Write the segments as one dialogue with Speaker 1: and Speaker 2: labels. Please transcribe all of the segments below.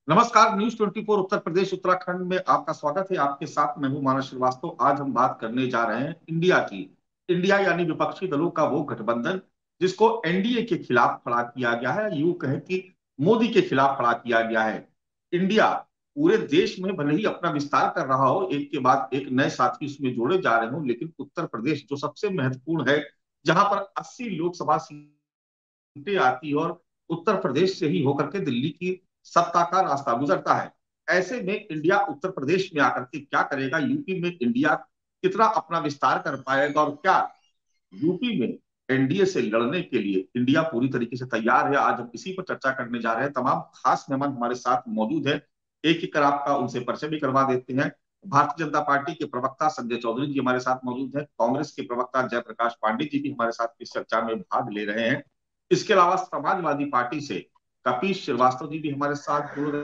Speaker 1: नमस्कार। न्यूज 24 उत्तर प्रदेश उत्तराखंड में आपका स्वागत है। आपके साथ मैं हूं मानस श्रीवास्तव। आज हम बात करने जा रहे हैं इंडिया की। इंडिया यानी विपक्षी दलों का वो गठबंधन जिसको एनडीए के खिलाफ खड़ा किया गया है, यूं कहें कि मोदी के खिलाफ खड़ा किया गया है। इंडिया पूरे देश में भले ही अपना विस्तार कर रहा हो, एक के बाद एक नए साथी उसमें जोड़े जा रहे हो, लेकिन उत्तर प्रदेश जो सबसे महत्वपूर्ण है, जहां पर 80 लोकसभा सीटें आती है और उत्तर प्रदेश से ही होकर के दिल्ली की सत्ता का रास्ता गुजरता है। ऐसे में इंडिया उत्तर प्रदेश में आकर के क्या करेगा, यूपी में इंडिया कितना अपना विस्तार कर पाएगा, और क्या यूपी में एनडीए से लड़ने के लिए इंडिया पूरी तरीके से तैयार है। आज हम इसी पर चर्चा करने जा रहे हैं। तमाम खास मेहमान हमारे साथ मौजूद है। एक एक कर आपका उनसे परिचय भी करवा देते हैं। भारतीय जनता पार्टी के प्रवक्ता संजय चौधरी जी हमारे साथ मौजूद हैं। कांग्रेस के प्रवक्ता जयप्रकाश पांडे जी भी हमारे साथ इस चर्चा में भाग ले रहे हैं। इसके अलावा समाजवादी पार्टी से कपीश श्रीवास्तव जी भी हमारे साथ जुड़ रहे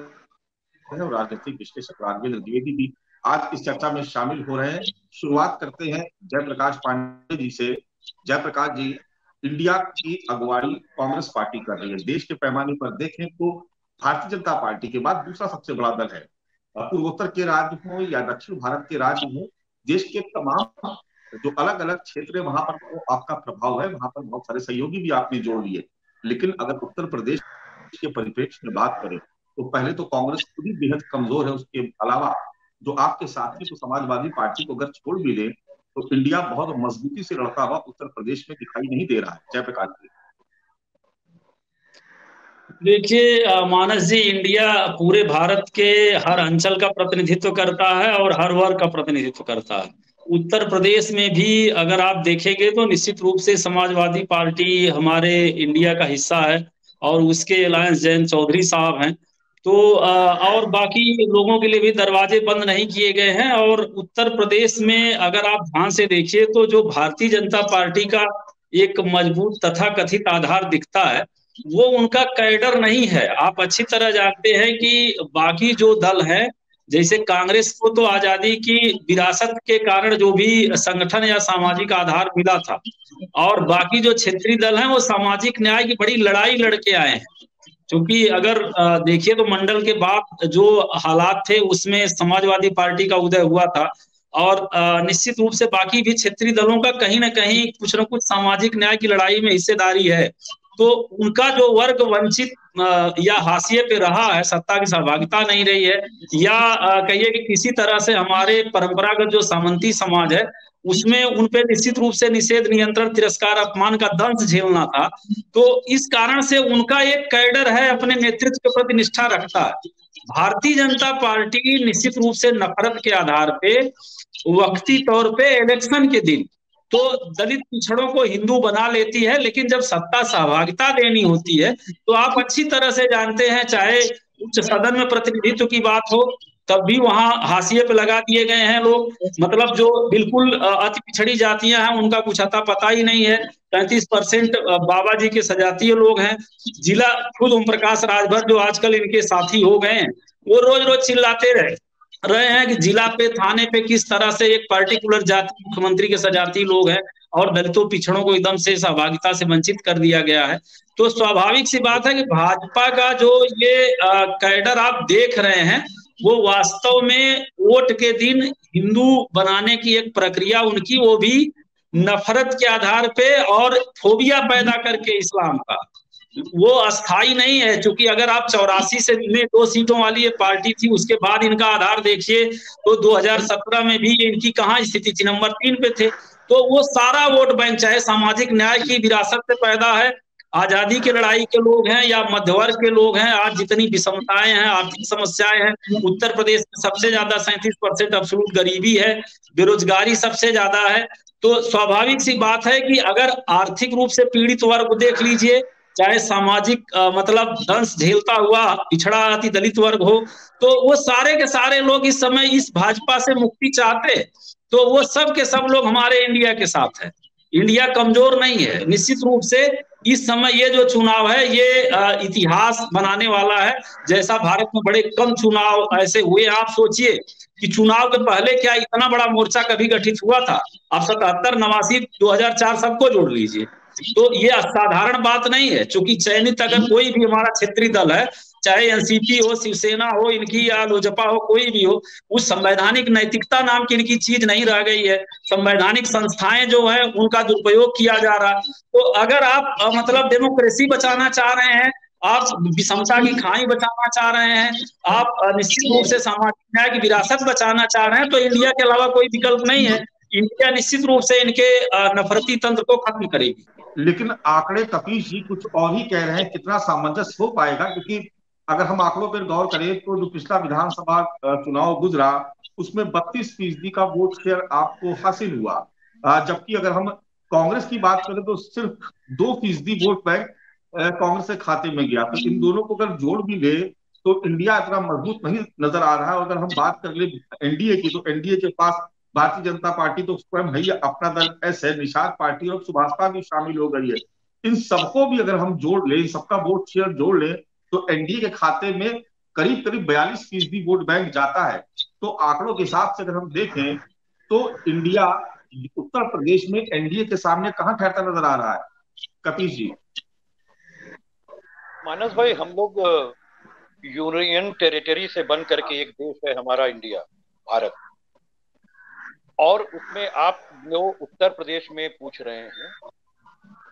Speaker 1: हैं, और राजनीतिक विश्लेषक राघवेंद्र द्विवेदी भी आज इस चर्चा में शामिल हो रहे हैं। शुरुआत करते हैं जयप्रकाश पांडे जी से। जयप्रकाश जी, इंडिया की अगुवाई कांग्रेस पार्टी कर रही है। देश के पैमाने पर देखें तो भारतीय जनता पार्टी के बाद दूसरा सबसे बड़ा दल है। पूर्वोत्तर के राज्य हो या दक्षिण भारत के राज्य हो, देश के तमाम जो अलग अलग क्षेत्र है वहां पर तो आपका प्रभाव है, वहां पर बहुत सारे सहयोगी भी आपने जोड़ लिए। लेकिन अगर उत्तर प्रदेश के परिप्रेक्ष्य में बात करें तो पहले तो कांग्रेस खुद ही बेहद कमजोर है। उसके अलावा जो आपके साथी तो समाजवादी पार्टी को अगर छोड़ भी ले तो इंडिया बहुत मजबूती से लड़ता हुआ उत्तर प्रदेश में दिखाई नहीं दे रहा है। जयप्रकाश जी।
Speaker 2: देखिए मानस जी, इंडिया पूरे भारत के हर अंचल का प्रतिनिधित्व करता है और हर वर्ग का प्रतिनिधित्व करता है। उत्तर प्रदेश में भी अगर आप देखेंगे तो निश्चित रूप से समाजवादी पार्टी हमारे इंडिया का हिस्सा है और उसके अलायंस जयंत चौधरी साहब हैं। तो और बाकी लोगों के लिए भी दरवाजे बंद नहीं किए गए हैं। और उत्तर प्रदेश में अगर आप ध्यान से देखिए तो जो भारतीय जनता पार्टी का एक मजबूत तथा कथित आधार दिखता है वो उनका कैडर नहीं है। आप अच्छी तरह जानते हैं कि बाकी जो दल हैं, जैसे कांग्रेस को तो आजादी की विरासत के कारण जो भी संगठन या सामाजिक आधार मिला था, और बाकी जो क्षेत्रीय दल हैं वो सामाजिक न्याय की बड़ी लड़ाई लड़के आए हैं। क्योंकि अगर देखिए तो मंडल के बाद जो हालात थे उसमें समाजवादी पार्टी का उदय हुआ था, और निश्चित रूप से बाकी भी क्षेत्रीय दलों का कहीं ना कहीं कुछ न कुछ सामाजिक न्याय की लड़ाई में हिस्सेदारी है। तो उनका जो वर्ग वंचित या हाशिए पे रहा है, सत्ता की सहभागिता नहीं रही है, या कहिए कि किसी तरह से हमारे परंपरागत जो सामंती समाज है उसमें उन पे निश्चित रूप से निषेध, नियंत्रण, तिरस्कार, अपमान का दंश झेलना था। तो इस कारण से उनका एक कैडर है, अपने नेतृत्व के प्रति निष्ठा रखता है। भारतीय जनता पार्टी निश्चित रूप से नफरत के आधार पे वक्ती तौर पे इलेक्शन के दिन तो दलित पिछड़ों को हिंदू बना लेती है, लेकिन जब सत्ता सहभागिता देनी होती है तो आप अच्छी तरह से जानते हैं, चाहे उच्च सदन में प्रतिनिधित्व की बात हो तब भी वहां हाशिए पे लगा दिए गए हैं लोग। मतलब जो बिल्कुल अति पिछड़ी जातियां हैं उनका कुछ अता पता ही नहीं है। 35% बाबा जी के सजातीय लोग हैं। जिला खुद ओम प्रकाश राजभर जो आजकल इनके साथी हो गए हैं, वो रोज रोज चिल्लाते रहे हैं कि जिला पे, थाने पे किस तरह से एक पर्टिकुलर जाति मुख्यमंत्री के सजाती लोग हैं और दलितों पिछड़ों को एकदम से सहभागिता से वंचित कर दिया गया है। तो स्वाभाविक सी बात है कि भाजपा का जो ये कैडर आप देख रहे हैं वो वास्तव में वोट के दिन हिंदू बनाने की एक प्रक्रिया उनकी, वो भी नफरत के आधार पे और फोबिया पैदा करके इस्लाम का, वो अस्थाई नहीं है। क्योंकि अगर आप 84 से में 2 सीटों वाली ये पार्टी थी, उसके बाद इनका आधार देखिए तो 2017 में भी इनकी कहाँ स्थिति थी, नंबर 3 पे थे। तो वो सारा वोट बैंक चाहे सामाजिक न्याय की विरासत से पैदा है, आजादी की लड़ाई के लोग हैं या मध्यवर्ग के लोग हैं, आज जितनी विषमताएं हैं, आर्थिक समस्याएं हैं, उत्तर प्रदेश में सबसे ज्यादा 37% अब्सोल्यूट गरीबी है, बेरोजगारी सबसे ज्यादा है। तो स्वाभाविक सी बात है कि अगर आर्थिक रूप से पीड़ित वर्ग देख लीजिए, चाहे सामाजिक मतलब दंश झेलता हुआ पिछड़ा अति दलित वर्ग हो, तो वो सारे के सारे लोग इस समय इस भाजपा से मुक्ति चाहते। तो वो सब के सब लोग हमारे इंडिया के साथ है। इंडिया कमजोर नहीं है। निश्चित रूप से इस समय ये जो चुनाव है ये इतिहास बनाने वाला है। जैसा भारत में बड़े कम चुनाव ऐसे हुए, आप सोचिए कि चुनाव के पहले क्या इतना बड़ा मोर्चा कभी गठित हुआ था? आप 77, 89, 2004 सबको जोड़ लीजिए। तो ये असाधारण बात नहीं है। चूंकि चयनित अगर कोई भी हमारा क्षेत्रीय दल है चाहे एनसीपी हो, शिवसेना हो इनकी, या लोजपा हो, कोई भी हो, उस संवैधानिक नैतिकता नाम की इनकी चीज नहीं रह गई है। संवैधानिक संस्थाएं जो है उनका दुरुपयोग किया जा रहा है। तो अगर आप मतलब डेमोक्रेसी बचाना चाह रहे हैं, आप विषमता की खाई बचाना चाह रहे हैं, आप निश्चित रूप से सामाजिक न्याय की विरासत बचाना चाह रहे हैं, तो इंडिया के अलावा कोई विकल्प नहीं है। इंडिया निश्चित रूप से इनके नफरती तंत्र को खत्म करेगी।
Speaker 1: लेकिन आंकड़े कपीश जी कुछ और ही कह रहे हैं, कितना सामंजस्य हो पाएगा? क्योंकि अगर हम आंकड़ों पर गौर करें तो जो पिछला विधानसभा चुनाव गुजरा उसमें 32% का वोट शेयर आपको हासिल हुआ, जबकि अगर हम कांग्रेस की बात करें तो सिर्फ 2% वोट बैंक कांग्रेस के खाते में गया। तो इन दोनों को अगर जोड़ भी ले तो इंडिया इतना मजबूत नहीं नजर आ रहा है। अगर हम बात कर ले एनडीए की, तो एनडीए के पास भारतीय जनता पार्टी तो स्वयं है, अपना दल एस है, निषाद पार्टी और सुभाषपा भी शामिल हो गई है। इन सबको भी अगर हम जोड़ लें, सबका वोट शेयर जोड़ लें, तो एनडीए के खाते में करीब करीब 42% वोट बैंक जाता है। तो आंकड़ों के हिसाब से अगर हम देखें तो इंडिया उत्तर प्रदेश में एनडीए के सामने कहां ठहरता नजर आ रहा है, कपीश जी?
Speaker 3: मानस भाई, हम लोग यूनियन टेरिटरी से बन करके एक देश है हमारा इंडिया, भारत, और उसमें आप जो उत्तर प्रदेश में पूछ रहे हैं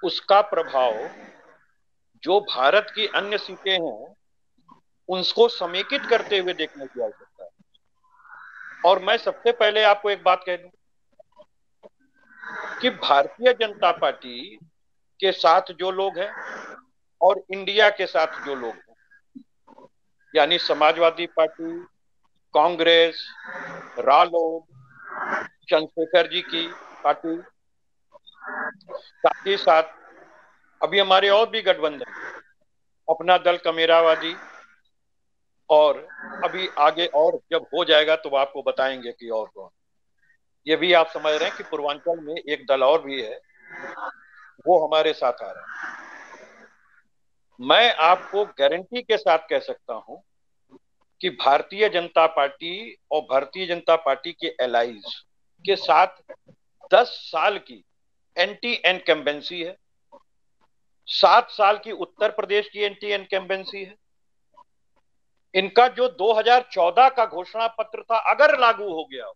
Speaker 3: उसका प्रभाव जो भारत की अन्य सीटें हैं उनको समेकित करते हुए देखने की आवश्यकता है। और मैं सबसे पहले आपको एक बात कह दूं कि भारतीय जनता पार्टी के साथ जो लोग हैं और इंडिया के साथ जो लोग हैं, यानी समाजवादी पार्टी, कांग्रेस, रालोद, चंद्रशेखर जी की पार्टी, साथ ही साथ अभी हमारे और भी गठबंधन, अपना दल कमेरावादी, और अभी आगे और जब हो जाएगा तो आपको बताएंगे कि और कौन। ये भी आप समझ रहे हैं कि पूर्वांचल में एक दल और भी है, वो हमारे साथ आ रहा है। मैं आपको गारंटी के साथ कह सकता हूं कि भारतीय जनता पार्टी और भारतीय जनता पार्टी के एलाइज के साथ 10 साल की एंटी इनकम्बेंसी है, 7 साल की उत्तर प्रदेश की एंटी इनकम्बेंसी है। इनका जो 2014 का घोषणा पत्र था अगर लागू हो गया हो,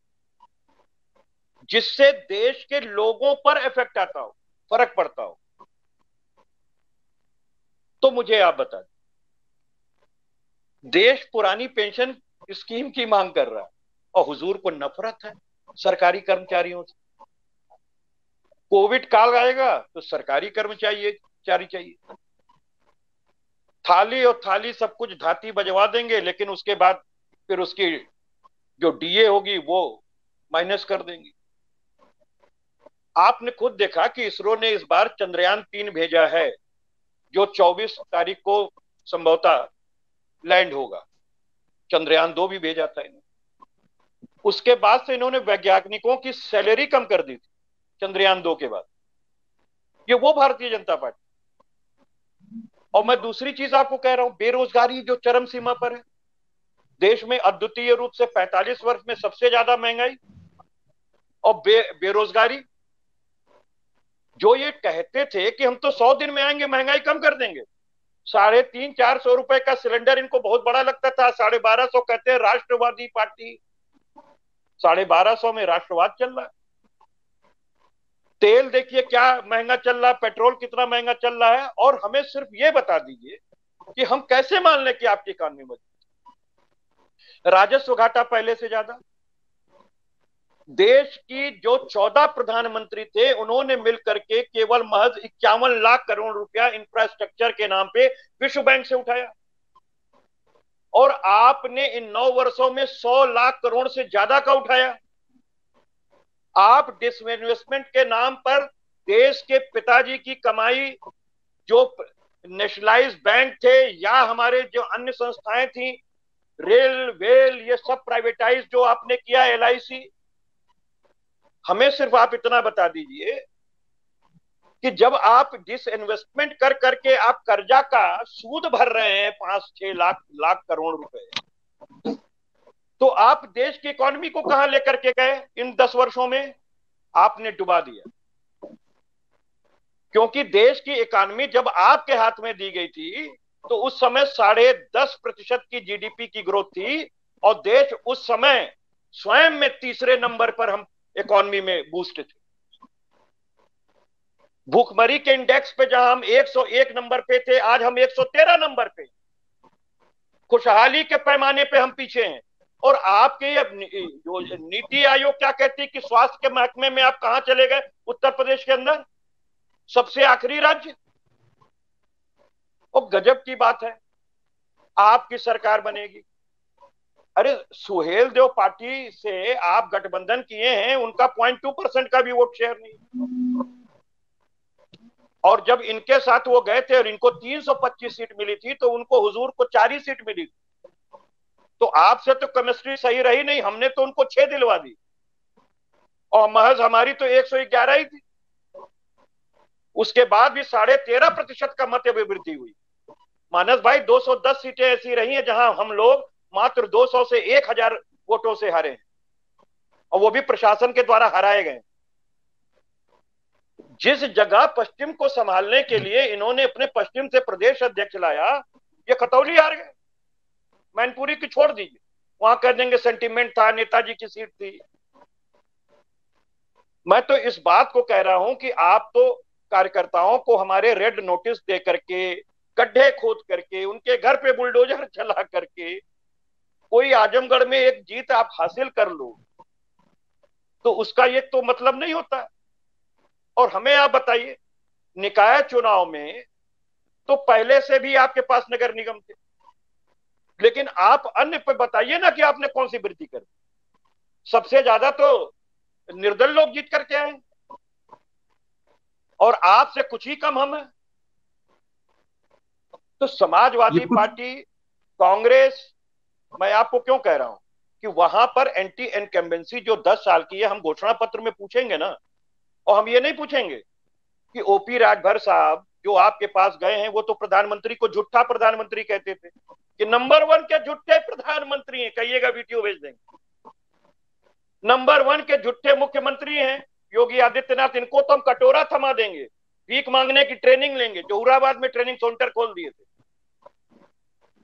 Speaker 3: जिससे देश के लोगों पर इफेक्ट आता हो, फर्क पड़ता हो, तो मुझे आप बता दें। देश पुरानी पेंशन स्कीम की मांग कर रहा है और हुजूर को नफरत है सरकारी कर्मचारियों से। कोविड काल आएगा तो सरकारी कर्मचारी चाहिए। थाली और थाली सब कुछ धाती बजवा देंगे, लेकिन उसके बाद फिर उसकी जो डीए होगी वो माइनस कर देंगे। आपने खुद देखा कि इसरो ने इस बार चंद्रयान-3 भेजा है, जो 24 तारीख को संभवतः लैंड होगा। चंद्रयान-2 भी भेजा था इन्होंने। उसके बाद से इन्होंने वैज्ञानिकों की सैलरी कम कर दी थी चंद्रयान-2 के बाद। ये वो भारतीय जनता पार्टी। और मैं दूसरी चीज आपको कह रहा हूं, बेरोजगारी जो चरम सीमा पर है, देश में अद्वितीय रूप से 45 वर्ष में सबसे ज्यादा महंगाई और बेरोजगारी। जो ये कहते थे कि हम तो 100 दिन में आएंगे, महंगाई कम कर देंगे, 350-400 रुपए का सिलेंडर इनको बहुत बड़ा लगता था, 1250 कहते हैं राष्ट्रवादी पार्टी, 1250 में राष्ट्रवाद चल रहा है। तेल देखिए क्या महंगा चल रहा है, पेट्रोल कितना महंगा चल रहा है। और हमें सिर्फ ये बता दीजिए कि हम कैसे मान लें कि आपकी इकॉनमी मजबूत। राजस्व घाटा पहले से ज्यादा। देश की जो 14 प्रधानमंत्री थे उन्होंने मिलकर के केवल महज 51 लाख करोड़ रुपया इंफ्रास्ट्रक्चर के नाम पे विश्व बैंक से उठाया, और आपने इन 9 वर्षों में 100 लाख करोड़ से ज्यादा का उठाया। आप डिसइन्वेस्टमेंट के नाम पर देश के पिताजी की कमाई, जो नेशनलाइज बैंक थे या हमारे जो अन्य संस्थाएं थी, रेल वेल, ये सब प्राइवेटाइज जो आपने किया, एलआईसी। हमें सिर्फ आप इतना बता दीजिए कि जब आप डिसइन्वेस्टमेंट कर करके आप कर्जा का सूद भर रहे हैं 5-6 लाख करोड़ रुपए, तो आप देश की इकोनॉमी को कहां लेकर के गए? इन 10 वर्षों में आपने डुबा दिया। क्योंकि देश की इकोनॉमी जब आपके हाथ में दी गई थी तो उस समय 10.5% की जीडीपी की ग्रोथ थी और देश उस समय स्वयं में तीसरे नंबर पर हम इकोनॉमी में बूस्ट थे। भूखमरी के इंडेक्स पे जहां हम 101 नंबर पे थे, आज हम 113 नंबर पे। खुशहाली के पैमाने पे हम पीछे हैं। और आपके जो नीति आयोग क्या कहती है कि स्वास्थ्य के महकमे में आप कहां चले गए? उत्तर प्रदेश के अंदर सबसे आखिरी राज्य। और गजब की बात है, आपकी सरकार बनेगी। अरे सुहेलदेव पार्टी से आप गठबंधन किए हैं, उनका 0.2% का भी वोट शेयर नहीं। और जब इनके साथ वो गए थे और इनको 325 सीट मिली थी, तो उनको हुजूर को 4 ही सीट मिली थी। तो आपसे तो केमिस्ट्री सही रही नहीं, हमने तो उनको 6 दिलवा दी और महज हमारी तो 111 ही थी। उसके बाद भी 13.5% का मत अभिवृद्धि हुई। मानस भाई, 210 सीटें ऐसी रही हैं जहां हम लोग मात्र 200 से 1000 वोटों से हारे हैं, और वो भी प्रशासन के द्वारा हराए गए। जिस जगह पश्चिम को संभालने के लिए इन्होंने अपने पश्चिम से प्रदेश अध्यक्ष लाया, ये खतौली हार गए। मैनपुरी की छोड़ दीजिए, वहां कह देंगे सेंटीमेंट था, नेताजी की सीट थी। मैं तो इस बात को कह रहा हूं कि आप तो कार्यकर्ताओं को हमारे रेड नोटिस दे करके, गड्ढे खोद करके, उनके घर पे बुलडोजर चला करके कोई आजमगढ़ में एक जीत आप हासिल कर लो, तो उसका ये तो मतलब नहीं होता। और हमें आप बताइए, निकाय चुनाव में तो पहले से भी आपके पास नगर निगम थे, लेकिन आप अन्य पे बताइए ना कि आपने कौन सी वृद्धि कर दी। सबसे ज्यादा तो निर्दल लोग जीत करके आए, और आपसे कुछ ही कम हम हैं। तो समाजवादी पार्टी, कांग्रेस, मैं आपको क्यों कह रहा हूं कि वहां पर एंटी इनकम्बेंसी जो 10 साल की है, हम घोषणा पत्र में पूछेंगे ना, और हम ये नहीं पूछेंगे कि ओपी राजभर साहब जो आपके पास गए हैं, वो तो प्रधानमंत्री को झूठा प्रधानमंत्री कहते थे कि नंबर 1 के झूठे प्रधानमंत्री हैं, कहिएगा वीडियो भेज देंगे। नंबर 1 के झूठे मुख्यमंत्री हैं योगी आदित्यनाथ, इनको तो हम कटोरा थमा देंगे, भीख मांगने की ट्रेनिंग लेंगे। जोहराबाद में ट्रेनिंग सेंटर खोल दिए थे।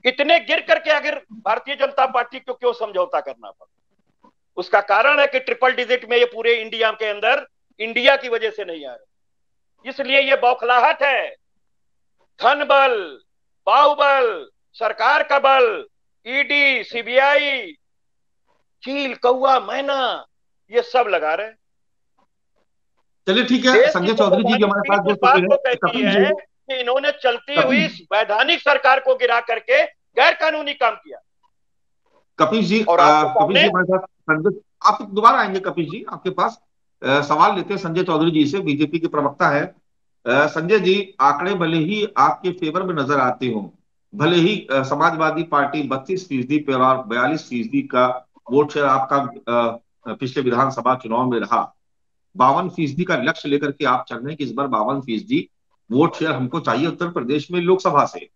Speaker 3: इतने गिर करके आखिर भारतीय जनता पार्टी को क्यों समझौता करना पड़ा? उसका कारण है कि ट्रिपल डिजिट में ये पूरे इंडिया के अंदर इंडिया की वजह से नहीं आ रहे। इसलिए ये बौखलाहट है। धन बल, बाहुबल, सरकार का बल, ईडी, सीबीआई, चील, कौआ, मैना, ये सब लगा रहे।
Speaker 1: चलिए ठीक है, संजय चौधरी जी की हमारे पास
Speaker 3: इस बात को कहती है कि इन्होंने चलती हुई वैधानिक सरकार को गिरा करके गैर कानूनी काम किया।
Speaker 1: कपिल जी, कपिल जी हमारे साथ, संजय, आप दोबारा आएंगे कपिल जी आपके पास। सवाल लेते हैं संजय चौधरी जी से, बीजेपी के प्रवक्ता है। संजय जी, आंकड़े भले ही आपके फेवर में नजर आते हो, भले ही समाजवादी पार्टी 32% पे और 42% का वोट शेयर आपका पिछले विधानसभा चुनाव में रहा, 52% का लक्ष्य लेकर के आप चल रहे हैं कि इस बार 52% वोट शेयर हमको चाहिए उत्तर प्रदेश में लोकसभा से।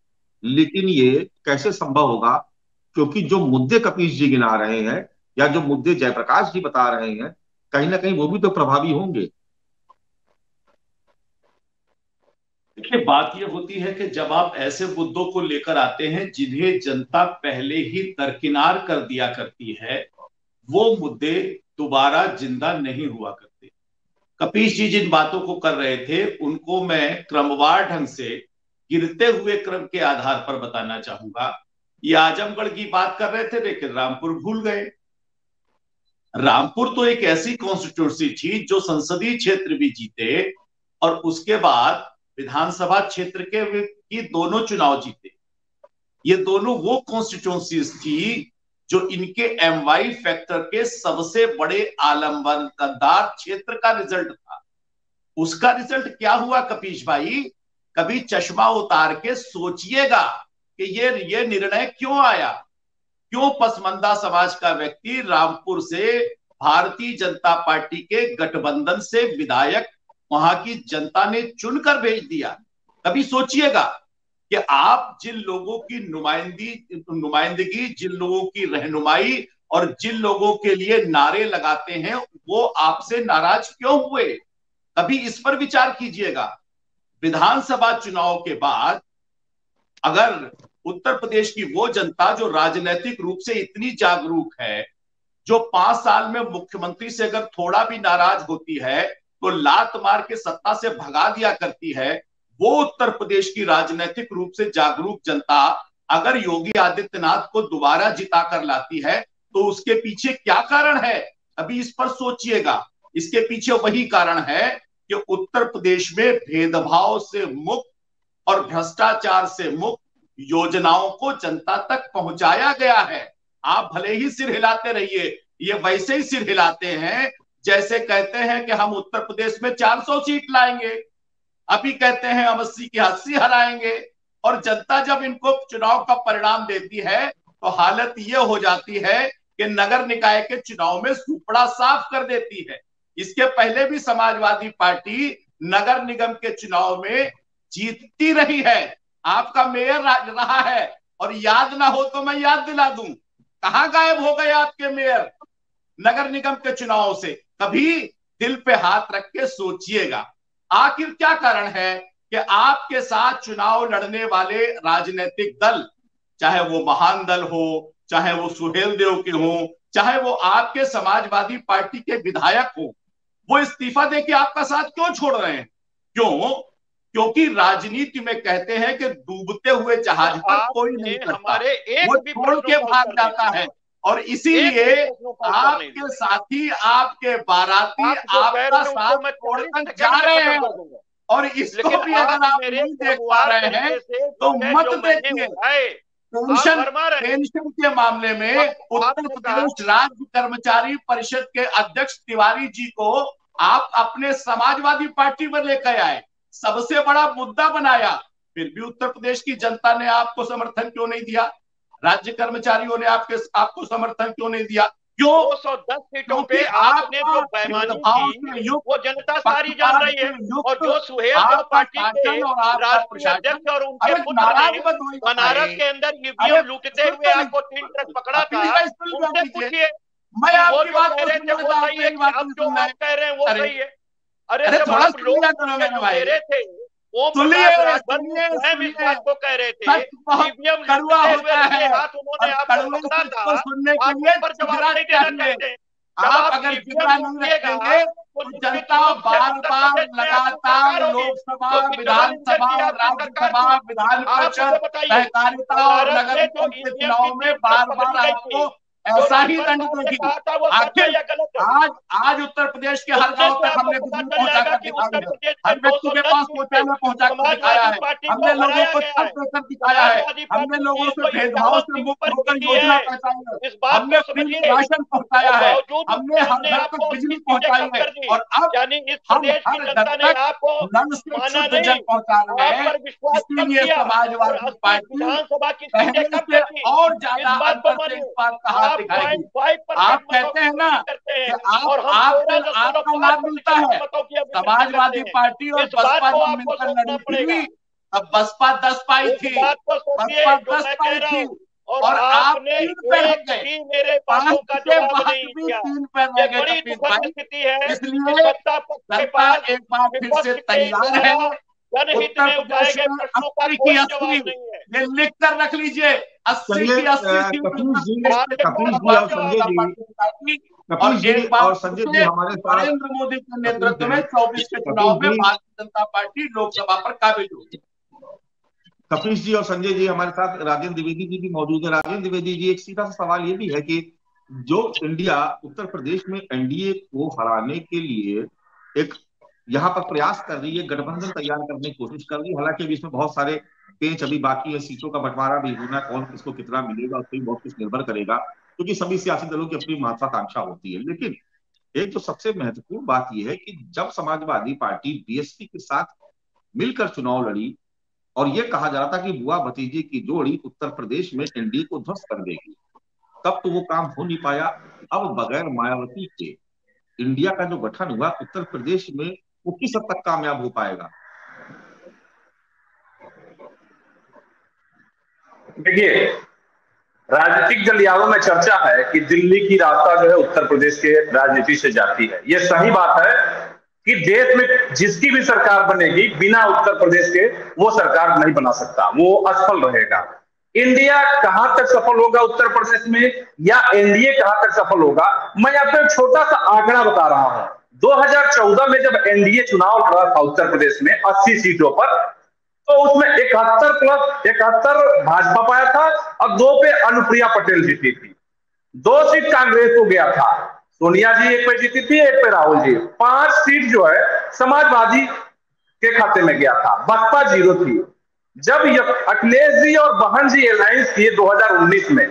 Speaker 1: लेकिन ये कैसे संभव होगा? क्योंकि जो मुद्दे कपीश जी गिना रहे हैं या जो मुद्दे जयप्रकाश जी बता रहे हैं, कहीं ना कहीं वो भी तो प्रभावी होंगे।
Speaker 4: देखिए, बात यह होती है कि जब आप ऐसे मुद्दों को लेकर आते हैं जिन्हें जनता पहले ही दरकिनार कर दिया करती है, वो मुद्दे दोबारा जिंदा नहीं हुआ करते। कपीश जी जिन बातों को कर रहे थे उनको मैं क्रमवार ढंग से गिरते हुए क्रम के आधार पर बताना चाहूंगा। ये आजमगढ़ की बात कर रहे थे, लेकिन रामपुर भूल गए। रामपुर तो एक ऐसी कॉन्स्टिट्यूंसी थी जो संसदीय क्षेत्र भी जीते और उसके बाद विधानसभा क्षेत्र के की दोनों चुनाव जीते। ये दोनों वो कॉन्स्टिट्यूंसीज थी जो इनके एमवाई फैक्टर के सबसे बड़े आलमबरदार क्षेत्र का रिजल्ट था। उसका रिजल्ट क्या हुआ कपीश भाई? कभी चश्मा उतार के सोचिएगा कि ये निर्णय क्यों आया, क्यों पसमंदा समाज का व्यक्ति रामपुर से भारतीय जनता पार्टी के गठबंधन से विधायक वहां की जनता ने चुनकर भेज दिया। कभी सोचिएगा कि आप जिन लोगों की नुमाइंदगी, जिन लोगों की रहनुमाई और जिन लोगों के लिए नारे लगाते हैं, वो आपसे नाराज क्यों हुए? कभी इस पर विचार कीजिएगा। विधानसभा चुनाव के बाद अगर उत्तर प्रदेश की वो जनता जो राजनीतिक रूप से इतनी जागरूक है, जो 5 साल में मुख्यमंत्री से अगर थोड़ा भी नाराज होती है तो लात मार के सत्ता से भगा दिया करती है, वो उत्तर प्रदेश की राजनीतिक रूप से जागरूक जनता अगर योगी आदित्यनाथ को दोबारा जिता कर लाती है तो उसके पीछे क्या कारण है, अभी इस पर सोचिएगा। इसके पीछे वही कारण है कि उत्तर प्रदेश में भेदभाव से मुक्त और भ्रष्टाचार से मुक्त योजनाओं को जनता तक पहुंचाया गया है। आप भले ही सिर हिलाते रहिए, ये वैसे ही सिर हिलाते हैं जैसे कहते हैं कि हम उत्तर प्रदेश में 400 सीट लाएंगे, अभी कहते हैं हम 80 की 80 हराएंगे, और जनता जब इनको चुनाव का परिणाम देती है तो हालत ये हो जाती है कि नगर निकाय के चुनाव में सुपड़ा साफ कर देती है। इसके पहले भी समाजवादी पार्टी नगर निगम के चुनाव में जीतती रही है, आपका मेयर रहा है, और याद ना हो तो मैं याद दिला दूं, कहां गायब हो गए आपके मेयर नगर निगम के चुनाव से? कभी दिल पे हाथ रख के सोचिएगा, आखिर क्या कारण है कि आपके साथ चुनाव लड़ने वाले राजनीतिक दल, चाहे वो महान दल हो, चाहे वो सुहेल देव के हो, चाहे वो आपके समाजवादी पार्टी के विधायक हो, वो इस्तीफा देके आपका साथ क्यों छोड़ रहे हैं? क्यों? क्योंकि राजनीति में कहते हैं कि डूबते हुए जहाज पर कोई नहीं करता, वो छोड़ के भाग जाता है। और इसीलिए आपके साथी, आपके बाराती आपका साथ छोड़कर जा रहे हैं, और इसको भी अगर आप नहीं देख पा रहे हैं तो मत देखिए। पेंशन के मामले में उत्तर प्रदेश राज्य कर्मचारी परिषद के अध्यक्ष तिवारी जी को आप अपने समाजवादी पार्टी में लेकर आए, सबसे बड़ा मुद्दा बनाया, फिर भी उत्तर प्रदेश की जनता ने आपको समर्थन क्यों नहीं दिया? राज्य कर्मचारियों ने आपको समर्थन क्यों नहीं दिया? क्यों?
Speaker 3: 210 सीटों पे आपने जो बेईमानी की वो जनता सारी जान रही है, और जो सुहेल देव पार्टी के राष्ट्रीय अध्यक्ष और उनके पुत्र ने बनारस के अंदर ईवीएम लूटते हुए आपको 3 ट्रक पकड़ा था, उनसे पूछिए।
Speaker 4: मैं आपकी बात
Speaker 3: कह रहे थे वो सही है, अब जो आप कह रहे हैं वो सही है। अरे जब आप लोग कह रहे थे, स्वयं इस बात को कह रहे थे, ईवीएम
Speaker 4: कड़वा होता है,
Speaker 3: हाथ उन्होंने आपको पकड़ा था,
Speaker 4: सुनने के लिए
Speaker 3: पर जवाब नहीं देना चाहते।
Speaker 4: आप अगर जितना नहीं रखेंगे तो जनता बार बार लगातार लोकसभा, विधानसभा, राज्यसभा, विधान परिषद, सहकारिता और नगर निगम के चुनाव में बार बार आपको ऐसा ही दंड देगी। आखिर आज उत्तर प्रदेश के हर गांव तक हमने बिजली पहुंचा कर दिखाई है, हर व्यक्ति के पास शौचालय पहुंचा कर दिखाया है, हमने लोगों को छत देकर दिखाया है, हमने लोगों से भेदभाव से मुक्त होकर योजना पहुंचाई है, हमने फ्री राशन पहुंचाया है, हमने हर घर तक बिजली पहुंचाई है, और अब हम हर घर तक नल से शुद्ध जल पहुंचा रहे हैं। इसलिए समाजवादी पार्टी पहले से और ज्यादा अंतर से इस बात का दिखाएगी। आप कहते हैं ना कि आपका लाभ मिलता है, समाजवादी पार्टी और बसपा जब मिलकर लड़ी थी अब बसपा 10 पाई थी, बसपा 10 पाई थी, और आप 3 पे रह गए, 5 के बाद भी 3 पे रह गए। इसलिए सरकार एक बार फिर से तैयार है। उत्तर प्रदेश में 80 की 80, ये लिख कर रख लीजिए, 80 की 80
Speaker 1: और एक बार और संजय जी हमारे साथ
Speaker 4: नरेंद्र मोदी के नेतृत्व में 24 के चुनाव में भारतीय जनता पार्टी लोकसभा पर काबिज होगी।
Speaker 1: कपिश जी और संजय जी हमारे साथ, राजेंद्र द्विवेदी जी भी मौजूद है। राजेंद्र द्विवेदी जी, एक सीधा सा सवाल ये भी है कि जो इंडिया उत्तर प्रदेश में एनडीए को हराने के लिए एक यहाँ पर प्रयास कर रही है, गठबंधन तैयार करने की कोशिश कर रही है, हालांकि अभी इसमें बहुत सारे पेच अभी बाकी है, सीटों का बंटवारा भी होना, कौन किसको कितना मिलेगा उस पर बहुत कुछ निर्भर करेगा, क्योंकि सभी सियासी दलों की अपनी महत्वाकांक्षा होती है। लेकिन एक जो सबसे महत्वपूर्ण बात यह है कि जब समाजवादी पार्टी बीएसपी के साथ मिलकर चुनाव लड़ी और यह कहा जा रहा था कि बुआ भतीजे की जोड़ी उत्तर प्रदेश में एनडीए को ध्वस्त कर देगी, तब तो वो काम हो नहीं पाया। अब बगैर मायावती के इंडिया का जो गठन हुआ उत्तर प्रदेश में, वो किस हद तक कामयाब हो पाएगा?
Speaker 5: देखिए, राजनीतिक गलियारों में चर्चा है कि दिल्ली की रास्ता जो है उत्तर प्रदेश के राजनीति से जाती है। ये सही बात है कि देश में जिसकी भी सरकार बनेगी बिना उत्तर प्रदेश के वो सरकार नहीं बना सकता, वो असफल रहेगा। इंडिया कहां तक सफल होगा उत्तर प्रदेश में, या एनडीए कहां तक सफल होगा, मैं आपको एक छोटा सा आंकड़ा बता रहा हूं। 2014 में जब एनडीए चुनाव लड़ा था उत्तर प्रदेश में 80 सीटों पर, तो उसमें 71 भाजपा पाया था और 2 पे अनुप्रिया पटेल जीती थी। 2 सीट कांग्रेस को गया था, सोनिया जी 1 पे जीती थी, 1 पे राहुल जी। 5 सीट जो है समाजवादी के खाते में गया था, बसपा 0 थी। जब अखिलेश जी और बहन जी अलायंस किए 2019 में,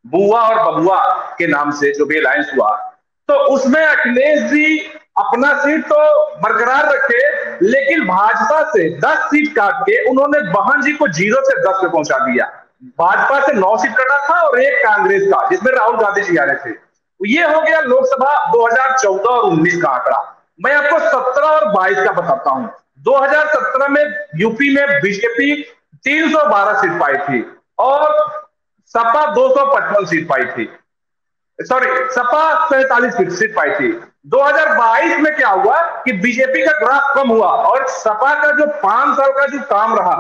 Speaker 5: बुआ और बबुआ के नाम से जो भी अलायंस हुआ, तो उसमें अखिलेश जी अपना सीट तो बरकरार रखे, लेकिन भाजपा से 10 सीट काट के उन्होंने बहन जी को 0 से 10 पे पहुंचा दिया। भाजपा से 9 सीट कटा था और 1 कांग्रेस का, जिसमें राहुल गांधी जी आ रहे थे। ये हो गया लोकसभा 2014 और 19 का आंकड़ा। मैं आपको 17 और 22 का बताता हूं। 2017 में यूपी में बीजेपी 312 सीट पाई थी और सपा 255 सीट पाई थी, सॉरी सपा 47 सीट पाई थी। 2022 में क्या हुआ कि बीजेपी का ग्राफ कम हुआ और सपा का जो 5 साल का जो काम रहा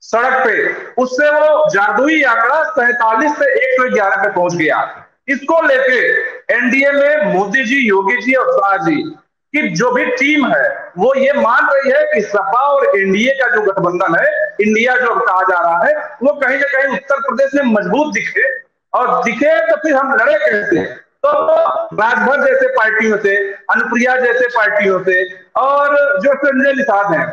Speaker 5: सड़क पे, उससे वो जादुई आंकड़ा 47 से 111 पे पहुंच गया। इसको लेके एनडीए में मोदी जी, योगी जी और शाह जी कि जो भी टीम है वो ये मान रही है कि सपा और एनडीए का जो गठबंधन है, इंडिया जो कहा जा रहा है, वो कहीं ना कहीं उत्तर प्रदेश में मजबूत दिखे, और दिखे तो फिर हम लड़े कैसे। तो राजभर जैसे पार्टियों से, अनुप्रिया जैसे पार्टियों से और जो संजय निषाद हैं,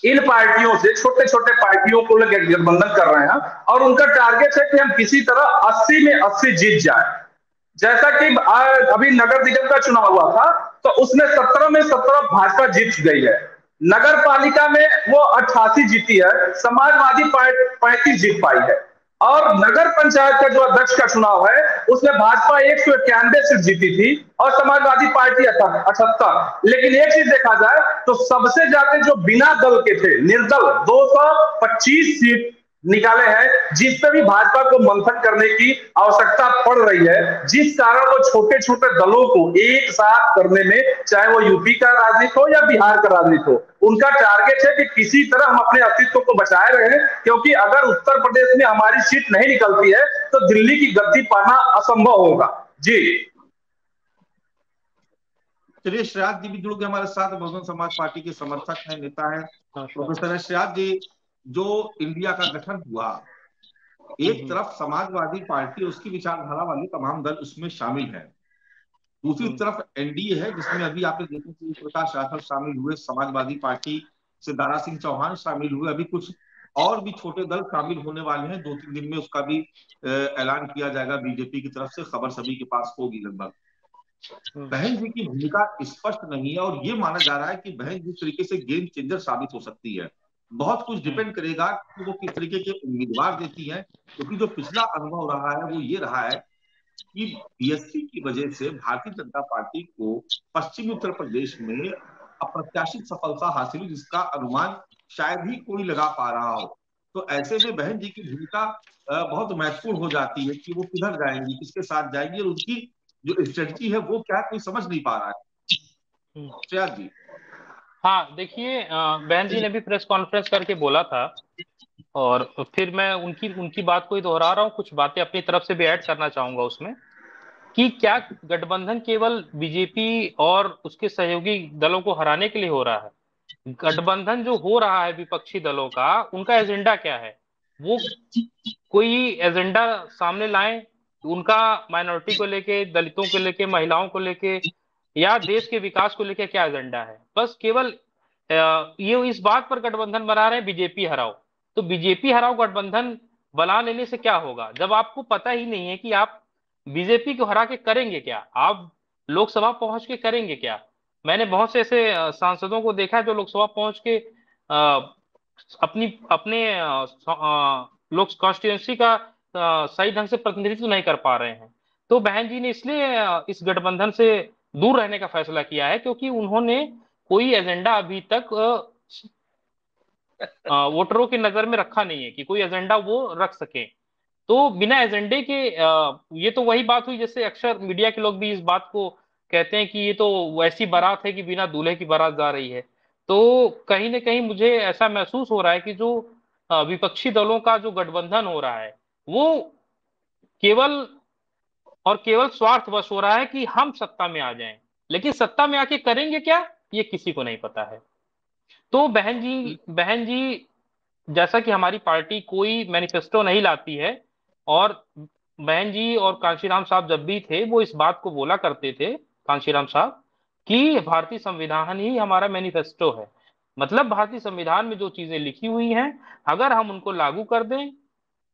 Speaker 5: इन पार्टियों से, छोटे छोटे पार्टियों को लेकर गठबंधन कर रहे हैं और उनका टारगेट है कि हम किसी तरह 80 में 80 जीत जाए। जैसा कि अभी नगर निगम का चुनाव हुआ था तो उसमें 17 में 17 भाजपा जीत गई है। नगर पालिका में वो 88 जीती है, समाजवादी पार्टी 35 जीत पाई है। और नगर पंचायत का जो अध्यक्ष का चुनाव है उसमें भाजपा 191 सीट जीती थी और समाजवादी पार्टी 78। लेकिन एक चीज देखा जाए तो सबसे ज्यादा जो बिना दल के थे, निर्दल, 225 सीट निकाले हैं, जिस पे भी भाजपा को मंथन करने की आवश्यकता पड़ रही है, जिस कारण वो छोटे छोटे दलों को एक साथ करने में, चाहे वो यूपी का राजनीति हो या बिहार का राजनीति हो, उनका टारगेट है कि किसी तरह हम अपने अस्तित्व को बचाए रहें, क्योंकि अगर उत्तर प्रदेश में हमारी सीट नहीं निकलती है तो दिल्ली की गद्दी पाना असंभव होगा। जी
Speaker 1: चलिए, श्रेयास जी भी जुड़ गए हमारे साथ, बहुजन समाज पार्टी के समर्थक हैं, नेता हैं। प्रोफेसर श्रेयास जी, जो इंडिया का गठन हुआ, एक तरफ समाजवादी पार्टी, उसकी विचारधारा वाले तमाम दल उसमें शामिल हैं, दूसरी तरफ एनडीए है जिसमें अभी आपने देखा कि प्रकाश राठौर शामिल हुए, समाजवादी पार्टी से दारा सिंह चौहान शामिल हुए, अभी कुछ और भी छोटे दल शामिल होने वाले हैं। 2-3 दिन में उसका भी ऐलान किया जाएगा बीजेपी की तरफ से, खबर सभी के पास होगी लगभग। बहन जी की भूमिका स्पष्ट नहीं है और ये माना जा रहा है कि बहन जिस तरीके से गेम चेंजर साबित हो सकती है। बहुत कुछ डिपेंड करेगा कि वो किस तरीके के उम्मीदवार देती है, क्योंकि जो पिछला अनुभव रहा है वो ये रहा है कि बीएसपी की वजह से भारतीय जनता पार्टी को पश्चिमी उत्तर प्रदेश में अप्रत्याशित सफलता हासिल हुई, जिसका अनुमान शायद ही कोई लगा पा रहा हो। तो ऐसे में बहन जी की भूमिका बहुत महत्वपूर्ण हो जाती है कि वो किधर जाएंगी, किसके साथ जाएंगी, और उनकी जो स्ट्रेटजी है वो क्या, कोई समझ नहीं पा रहा है। श्रेयास जी।
Speaker 6: हाँ देखिए, बहन जी ने भी प्रेस कॉन्फ्रेंस करके बोला था और फिर मैं उनकी बात को ही दोहरा रहा हूँ, कुछ बातें अपनी तरफ से भी ऐड करना चाहूंगा उसमें, कि क्या गठबंधन केवल बीजेपी और उसके सहयोगी दलों को हराने के लिए हो रहा है। गठबंधन जो हो रहा है विपक्षी दलों का, उनका एजेंडा क्या है, वो कोई एजेंडा सामने लाएं, उनका माइनॉरिटी को लेके, दलितों को लेके, महिलाओं को लेके या देश के विकास को लेके क्या एजेंडा है। बस केवल ये इस बात पर गठबंधन बना रहे हैं बीजेपी हराओ। तो बीजेपी हराओ गठबंधन बना लेने से क्या होगा, जब आपको पता ही नहीं है कि आप बीजेपी को हरा के करेंगे क्या, आप लोकसभा पहुंच के करेंगे क्या। मैंने बहुत से ऐसे सांसदों को देखा है जो लोकसभा पहुंच के अपने लोक कॉन्स्टिट्यूंसी का सही ढंग से प्रतिनिधित्व नहीं कर पा रहे हैं। तो बहन जी ने इसलिए इस गठबंधन से दूर रहने का फैसला किया है, क्योंकि उन्होंने कोई एजेंडा अभी तक वोटरों की नजर में रखा नहीं है कि कोई एजेंडा वो रख सके। तो बिना एजेंडे के ये तो वही बात हुई, जैसे अक्सर मीडिया के लोग भी इस बात को कहते हैं कि ये तो वैसी बारात है कि बिना दूल्हे की बारात जा रही है। तो कहीं ना कहीं मुझे ऐसा महसूस हो रहा है कि जो विपक्षी दलों का जो गठबंधन हो रहा है वो केवल और केवल स्वार्थवश हो रहा है कि हम सत्ता में आ जाएं, लेकिन सत्ता में आके करेंगे क्या ये किसी को नहीं पता है। तो बहन जी जैसा कि हमारी पार्टी कोई मैनिफेस्टो नहीं लाती है, और बहन जी और कांशीराम साहब जब भी थे वो इस बात को बोला करते थे, कांशीराम साहब, कि भारतीय संविधान ही हमारा मैनिफेस्टो है। मतलब भारतीय संविधान में जो चीजें लिखी हुई हैं अगर हम उनको लागू कर दें,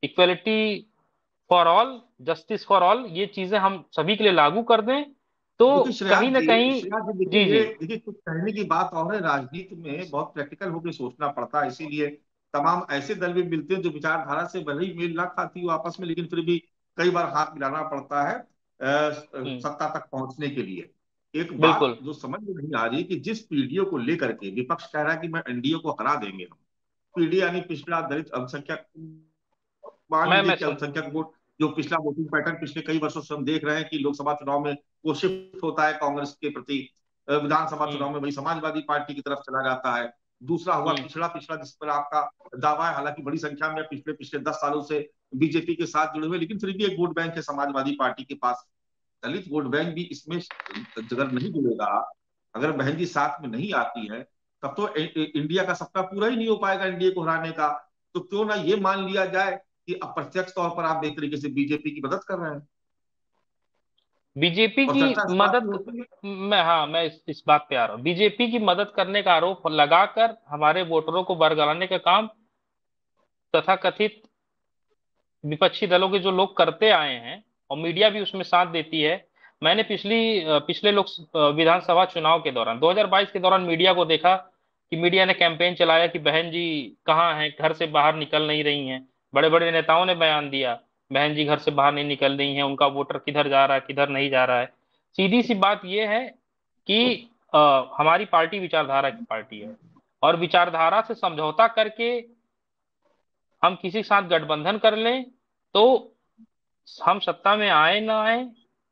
Speaker 6: equality for all, justice for all, ये चीजें हम सभी के लिए लागू कर दें तो
Speaker 1: देखिए श्रेयास
Speaker 6: कहीं ना
Speaker 1: जी,
Speaker 6: कहीं।
Speaker 1: श्रेयास जी
Speaker 6: जी जी
Speaker 1: देखिए कुछ कहने की बात और है, राजनीति में बहुत प्रैक्टिकल होकर सोचना पड़ता है, इसीलिए तमाम ऐसे दल भी मिलते हैं जो विचारधारा से भले ही मेल ना खाती हो आपस में, लेकिन फिर भी कई बार हाथ मिलाना पड़ता है सत्ता तक पहुंचने के लिए। एक बात
Speaker 6: बिल्कुल।
Speaker 1: जो समझ में नहीं आ रही कि जिस पीडीओ को लेकर के विपक्ष कह रहा है कि मैं एनडीए को हरा देंगे हम, पीडीए यानी पिछड़ा दलित अल्पसंख्यक, मान लीजिए
Speaker 6: मैं
Speaker 1: कि अल्पसंख्यक वोट जो पिछला वोटिंग पैटर्न पिछले कई वर्षों से हम देख रहे हैं कि लोकसभा चुनाव में वो शिफ्ट होता है कांग्रेस के प्रति, विधानसभा चुनाव में वही समाजवादी पार्टी की तरफ चला जाता है। दूसरा हुआ पिछड़ा पिछड़ा जिस पर आपका दावा है, हालांकि बड़ी संख्या में पिछले 10 सालों से बीजेपी के साथ जुड़े हुए, लेकिन फिर भी एक वोट बैंक है समाजवादी पार्टी के पास। दलित वोट बैंक भी इसमें अगर नहीं जुड़ेगा, अगर बहन जी साथ में नहीं आती है, तब तो इंडिया का सपना पूरा ही नहीं हो पाएगा एनडीए को हराने का। तो क्यों ना ये मान लिया जाए कि अप्रत्यक्ष तौर पर आप एक तरीके से बीजेपी की मदद कर रहे हैं
Speaker 6: बीजेपी
Speaker 1: और
Speaker 6: की
Speaker 1: चर्चा इस बात की
Speaker 6: मदद।
Speaker 1: होती है।
Speaker 6: मैं इस बात पे आ रहा हूँ। बीजेपी की मदद करने का आरोप लगाकर हमारे वोटरों को बरगलाने का काम तथाकथित विपक्षी दलों के जो लोग करते आए हैं, और मीडिया भी उसमें साथ देती है। मैंने पिछले लोक विधानसभा चुनाव के दौरान 2022 के दौरान मीडिया को देखा कि मीडिया ने कैंपेन चलाया कि बहन जी कहाँ हैं, घर से बाहर निकल नहीं रही हैं। बड़े बड़े नेताओं ने बयान दिया बहन जी घर से बाहर नहीं निकल रही हैं, उनका वोटर किधर जा रहा है किधर नहीं जा रहा है। सीधी सी बात यह है कि हमारी पार्टी विचारधारा की पार्टी है, और विचारधारा से समझौता करके हम किसी के साथ गठबंधन कर लें तो हम सत्ता में आए ना आए।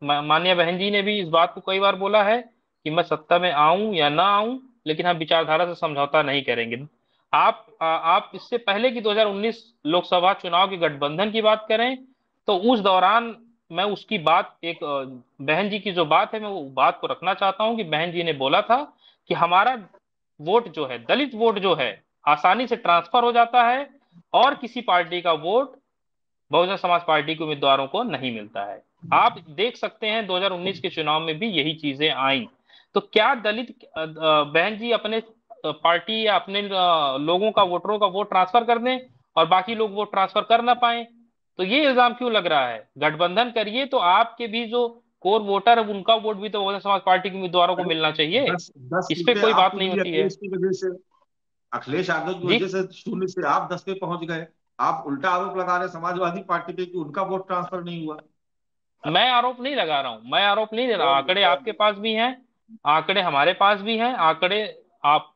Speaker 6: माननीय बहन जी ने भी इस बात को कई बार बोला है कि मैं सत्ता में आऊं या ना आऊं, लेकिन हम विचारधारा से समझौता नहीं करेंगे। आप इससे पहले कि 2019 लोकसभा चुनाव के गठबंधन की बात करें तो उस दौरान मैं उसकी बात बहन जी की जो बात है मैं वो बात को रखना चाहता हूं कि बहन जी ने बोला था कि हमारा वोट जो है, दलित वोट जो है, आसानी से ट्रांसफर हो जाता है और किसी पार्टी का वोट बहुजन समाज पार्टी के उम्मीदवारों को नहीं मिलता है। आप देख सकते हैं 2019 के चुनाव में भी यही चीजें आई। तो क्या दलित बहन जी अपने पार्टी या अपने लोगों का, वोटरों का वोट ट्रांसफर कर दें और बाकी लोग वोट ट्रांसफर कर ना पाए? तो ये इल्जाम क्यों लग रहा है? गठबंधन करिए तो आपके भी जो कोर वोटर है उनका वोट भी तो बहुजन समाज पार्टी के उम्मीदवारों को मिलना चाहिए।
Speaker 1: 10
Speaker 6: इस पे
Speaker 1: सीटें
Speaker 6: कोई बात
Speaker 1: आपको
Speaker 6: नहीं
Speaker 1: मिली
Speaker 6: होती है
Speaker 1: अखिलेश की वजह से, अखिलेश यादव की
Speaker 6: जी।
Speaker 1: वजह से 0 से आप 10 पे पहुंच गए। आप उल्टा आरोप लगा रहे समाजवादी पार्टी पे कि उनका वोट ट्रांसफर नहीं हुआ।
Speaker 6: मैं आरोप नहीं लगा रहा हूं, मैं आरोप नहीं दे रहा। आंकड़े आपके पास भी हैं, आंकड़े हमारे पास भी हैं, आंकड़े आप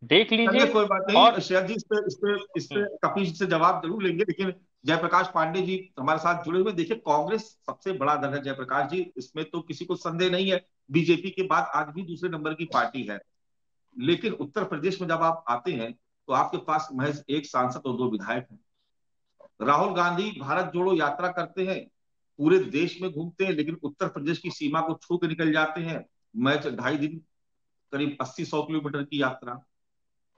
Speaker 6: देख
Speaker 1: चलिए
Speaker 6: लीजिए।
Speaker 1: कोई बात
Speaker 6: और
Speaker 1: नहीं शरद जी, इस पे कपिल से जवाब जरूर लेंगे, लेकिन जयप्रकाश पांडे जी हमारे साथ जुड़े हुए। देखिए कांग्रेस सबसे बड़ा दल है जयप्रकाश जी, इसमें तो किसी को संदेह नहीं है, बीजेपी के बाद आज भी दूसरे नंबर की पार्टी है। लेकिन उत्तर प्रदेश में जब आप आते हैं तो आपके पास महज एक सांसद और 2 विधायक हैं। राहुल गांधी भारत जोड़ो यात्रा करते हैं, पूरे देश में घूमते हैं, लेकिन उत्तर प्रदेश की सीमा को छू के निकल जाते हैं। महज 2.5 दिन, करीब 80-100 किलोमीटर की यात्रा।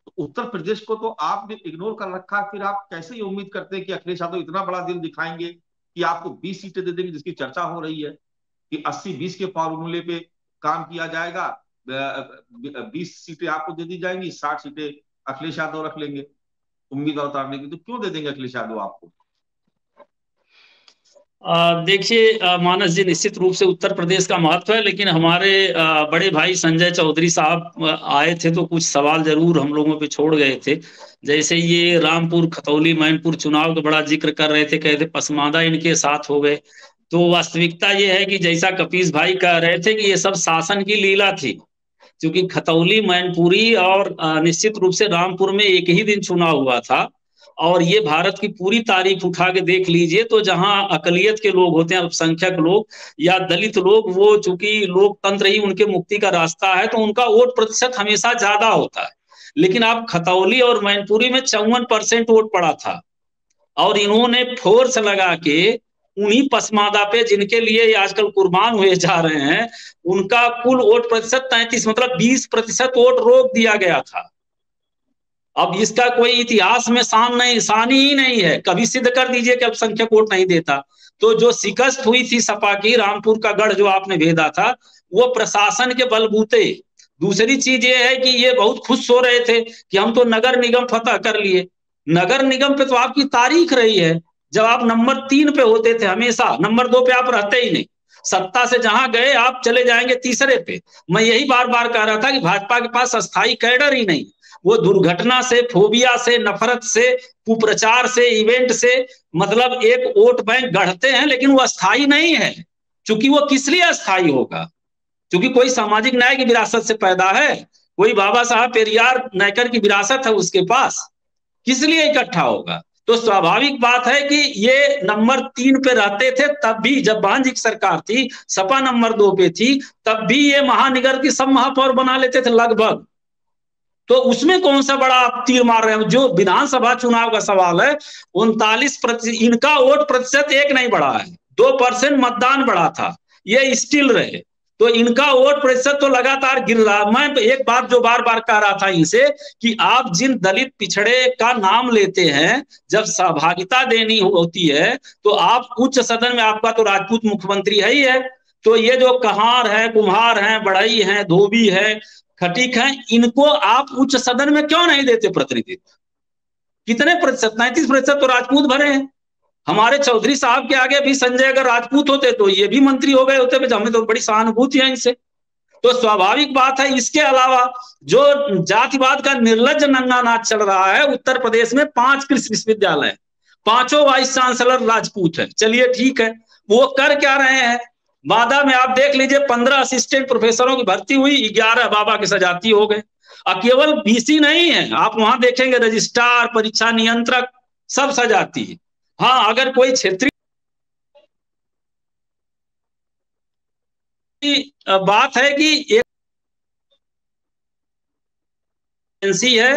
Speaker 1: तो उत्तर प्रदेश को तो आपने इग्नोर कर रखा, फिर आप कैसे ये उम्मीद करते हैं कि अखिलेश यादव इतना बड़ा दिल दिखाएंगे कि आपको 20 सीटें दे देंगे, जिसकी चर्चा हो रही है कि 80-20 के फॉर्मूले पे काम किया जाएगा, 20 सीटें आपको दे दी जाएंगी, 60 सीटें अखिलेश यादव रख लेंगे उम्मीदवार उतारने की। तो क्यों दे देंगे अखिलेश यादव आपको?
Speaker 2: देखिए मानस जी, निश्चित रूप से उत्तर प्रदेश का महत्व है, लेकिन हमारे बड़े भाई संजय चौधरी साहब आए थे तो कुछ सवाल जरूर हम लोगों पे छोड़ गए थे। जैसे ये रामपुर, खतौली, मैनपुर चुनाव का बड़ा जिक्र कर रहे थे, कहते पसमानदा इनके साथ हो गए। तो वास्तविकता ये है कि जैसा कपीस भाई कह रहे थे कि ये सब शासन की लीला थी, क्योंकि खतौली, मैनपुरी और निश्चित रूप से रामपुर में एक ही दिन चुनाव हुआ था। और ये भारत की पूरी तारीख उठा के देख लीजिए तो जहां अकलियत के लोग होते हैं, अल्पसंख्यक लोग या दलित लोग, वो चूंकि लोकतंत्र ही उनके मुक्ति का रास्ता है, तो उनका वोट प्रतिशत हमेशा ज्यादा होता है। लेकिन आप खतौली और मैनपुरी में 54% वोट पड़ा था, और इन्होंने फोर्स लगा के उन्हीं पसमादा पे, जिनके लिए आजकल कुर्बान हुए जा रहे हैं, उनका कुल वोट प्रतिशत 33, मतलब 20% वोट रोक दिया गया था। अब इसका कोई इतिहास में सानी ही नहीं है, कभी सिद्ध कर दीजिए कि अल्पसंख्यक वोट नहीं देता। तो जो शिकस्त हुई थी सपा की, रामपुर का गढ़ जो आपने भेदा था, वो प्रशासन के बलबूते। दूसरी चीज ये है कि ये बहुत खुश हो रहे थे कि हम तो नगर निगम फतह कर लिए। नगर निगम पे तो आपकी तारीख रही है, जब आप नंबर 3 पे होते थे हमेशा, नंबर 2 पे आप रहते ही नहीं। सत्ता से जहां गए आप चले जाएंगे तीसरे पे। मैं यही बार बार कह रहा था कि भाजपा के पास अस्थायी कैडर ही नहीं। वो दुर्घटना से, फोबिया से, नफरत से, कुप्रचार से, इवेंट से, मतलब एक वोट बैंक गढ़ते हैं, लेकिन वो अस्थायी नहीं है। चूंकि वो किस लिए अस्थायी होगा? क्योंकि कोई सामाजिक न्याय की विरासत से पैदा है, कोई बाबा साहब पेरियार नायकर की विरासत है उसके पास, किस लिए इकट्ठा होगा? तो स्वाभाविक बात है कि ये नंबर 3 पे रहते थे तब भी, जब बांझी की सरकार थी, सपा नंबर 2 पे थी, तब भी ये महानगर की सब महापौर बना लेते थे लगभग। तो उसमें कौन सा बड़ा आप तीर मार रहे हैं? जो विधानसभा चुनाव का सवाल है, 39%, इनका वोट प्रतिशत एक नहीं बढ़ा है, 2% मतदान बढ़ा था, ये स्टिल रहे। तो इनका वोट प्रतिशत तो लगातार गिर रहा। मैं एक बात जो बार बार कह रहा था इनसे कि आप जिन दलित पिछड़े का नाम लेते हैं, जब सहभागिता देनी होती है तो आप उच्च सदन में, आपका तो राजपूत मुख्यमंत्री है ही है, तो ये जो कहार है, कुम्हार हैं, बढ़ई हैं, धोबी है, खटीक हैं, इनको आप उच्च सदन में क्यों नहीं देते प्रतिनिधित्व? कितने प्रतिशत? 39% तो राजपूत भरे हैं। हमारे चौधरी साहब के आगे भी संजय अगर राजपूत होते तो ये भी मंत्री हो गए होते। हमें तो बड़ी सहानुभूति है इनसे। तो स्वाभाविक बात है। इसके अलावा जो जातिवाद का निर्लज्ज नंगा नाच चल रहा है, उत्तर प्रदेश में 5 कृषि विश्वविद्यालय, 5 वाइस चांसलर राजपूत है। चलिए ठीक है, वो कर क्या रहे हैं? वादा में आप देख लीजिए 15 असिस्टेंट प्रोफेसरों की भर्ती हुई, 11 बाबा के सजाती हो गए। और केवल बीसी नहीं है, आप वहां देखेंगे रजिस्ट्रार, परीक्षा नियंत्रक, सब सजाती है। हाँ, अगर कोई क्षेत्रीय बात है कि एक एजेंसी है,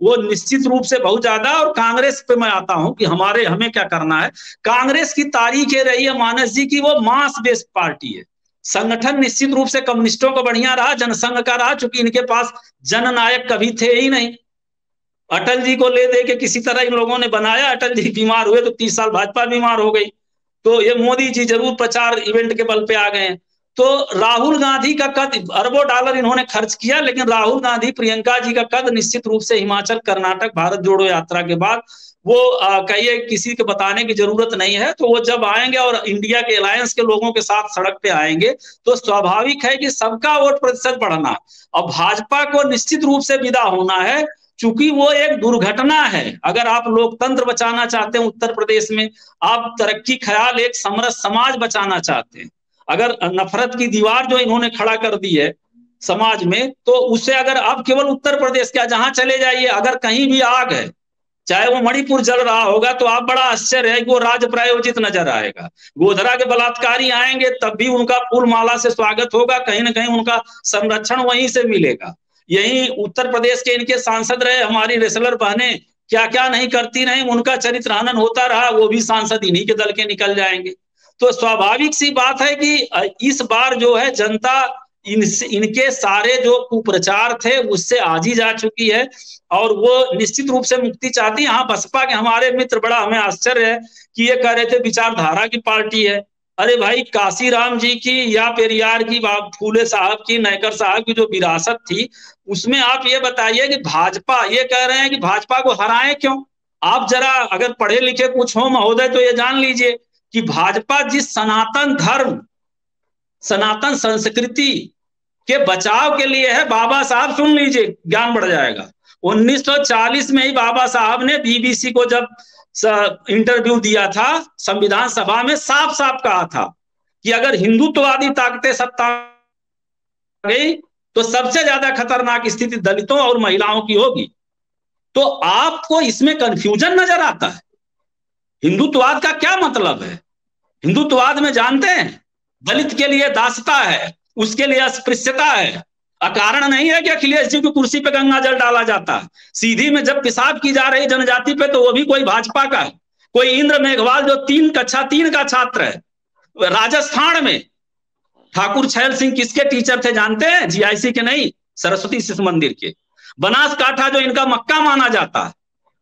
Speaker 2: वो निश्चित रूप से बहुत ज्यादा। और कांग्रेस पे मैं आता हूं कि हमें क्या करना है। कांग्रेस की तारीख ये रही है मानस जी की, वो मास बेस्ड पार्टी है। संगठन निश्चित रूप से कम्युनिस्टों का बढ़िया रहा, जनसंघ का रहा, चूंकि इनके पास जननायक कभी थे ही नहीं। अटल जी को ले दे के किसी तरह इन लोगों ने बनाया, अटल जी बीमार हुए तो 30 साल भाजपा बीमार हो गई। तो ये मोदी जी जरूर प्रचार इवेंट के बल पे आ गए हैं। तो राहुल गांधी का कद, अरबों डॉलर इन्होंने खर्च किया, लेकिन राहुल गांधी, प्रियंका जी का कद निश्चित रूप से हिमाचल, कर्नाटक, भारत जोड़ो यात्रा के बाद वो कहिए किसी के बताने की जरूरत नहीं है। तो वो जब आएंगे और इंडिया के अलायंस के लोगों के साथ सड़क पे आएंगे, तो स्वाभाविक है कि सबका वोट प्रतिशत बढ़ना और भाजपा को निश्चित रूप से विदा होना है, चूंकि वो एक दुर्घटना है। अगर आप लोकतंत्र बचाना चाहते हैं उत्तर प्रदेश में, आप तरक्की ख्याल, एक समरस समाज बचाना चाहते हैं, अगर नफरत की दीवार जो इन्होंने खड़ा कर दी है समाज में, तो उससे अगर आप केवल उत्तर प्रदेश, क्या जहां चले जाइए, अगर कहीं भी आग है, चाहे वो मणिपुर जल रहा होगा, तो आप बड़ा आश्चर्य है कि वो राज प्रायोजित नजर आएगा। गोधरा के बलात्कारी आएंगे तब भी उनका फूल माला से स्वागत होगा, कहीं ना कहीं उनका संरक्षण वहीं से मिलेगा। यही उत्तर प्रदेश के इनके सांसद रहे, हमारी रेसलर बहनें क्या क्या नहीं करती नहीं, उनका चरित्र हनन होता रहा, वो भी सांसद इन्हीं के दल के निकल जाएंगे। तो स्वाभाविक सी बात है कि इस बार जो है जनता इनके सारे जो कुप्रचार थे उससे आजी जा चुकी है और वो निश्चित रूप से मुक्ति चाहती है। हाँ, बसपा के हमारे मित्र, बड़ा हमें आश्चर्य है कि ये कह रहे थे विचारधारा की पार्टी है। अरे भाई, काशीराम जी की या पेरियार की, फूले साहब की, नायकर साहब की जो विरासत थी, उसमें आप ये बताइए कि भाजपा, ये कह रहे हैं कि भाजपा को हराएं क्यों? आप जरा अगर पढ़े लिखे कुछ हो महोदय तो ये जान लीजिए कि भाजपा जिस सनातन धर्म, सनातन संस्कृति के बचाव के लिए है, बाबा साहब सुन लीजिए, ज्ञान बढ़ जाएगा। 1940 में ही बाबा साहब ने बीबीसी को जब इंटरव्यू दिया था संविधान सभा में, साफ साफ कहा था कि अगर हिंदुत्ववादी ताकतें सत्ता गई तो सबसे ज्यादा खतरनाक स्थिति दलितों और महिलाओं की होगी। तो आपको इसमें कंफ्यूजन नजर आता है। हिंदुत्ववाद का क्या मतलब है? हिंदुत्ववाद में जानते हैं, दलित के लिए दासता है, उसके लिए अस्पृश्यता है। अकारण नहीं है कि अखिलेश जी की कुर्सी पे गंगा जल डाला जाता है। सीधी में जब पेशाब की जा रही जनजाति पे, तो वो भी कोई भाजपा का है। कोई इंद्र मेघवाल जो कक्षा 3 का छात्र है, राजस्थान में ठाकुर छैल सिंह किसके टीचर थे जानते हैं? जीआईसी के नहीं, सरस्वती शिशु मंदिर के। बनासकांठा जो इनका मक्का माना जाता है,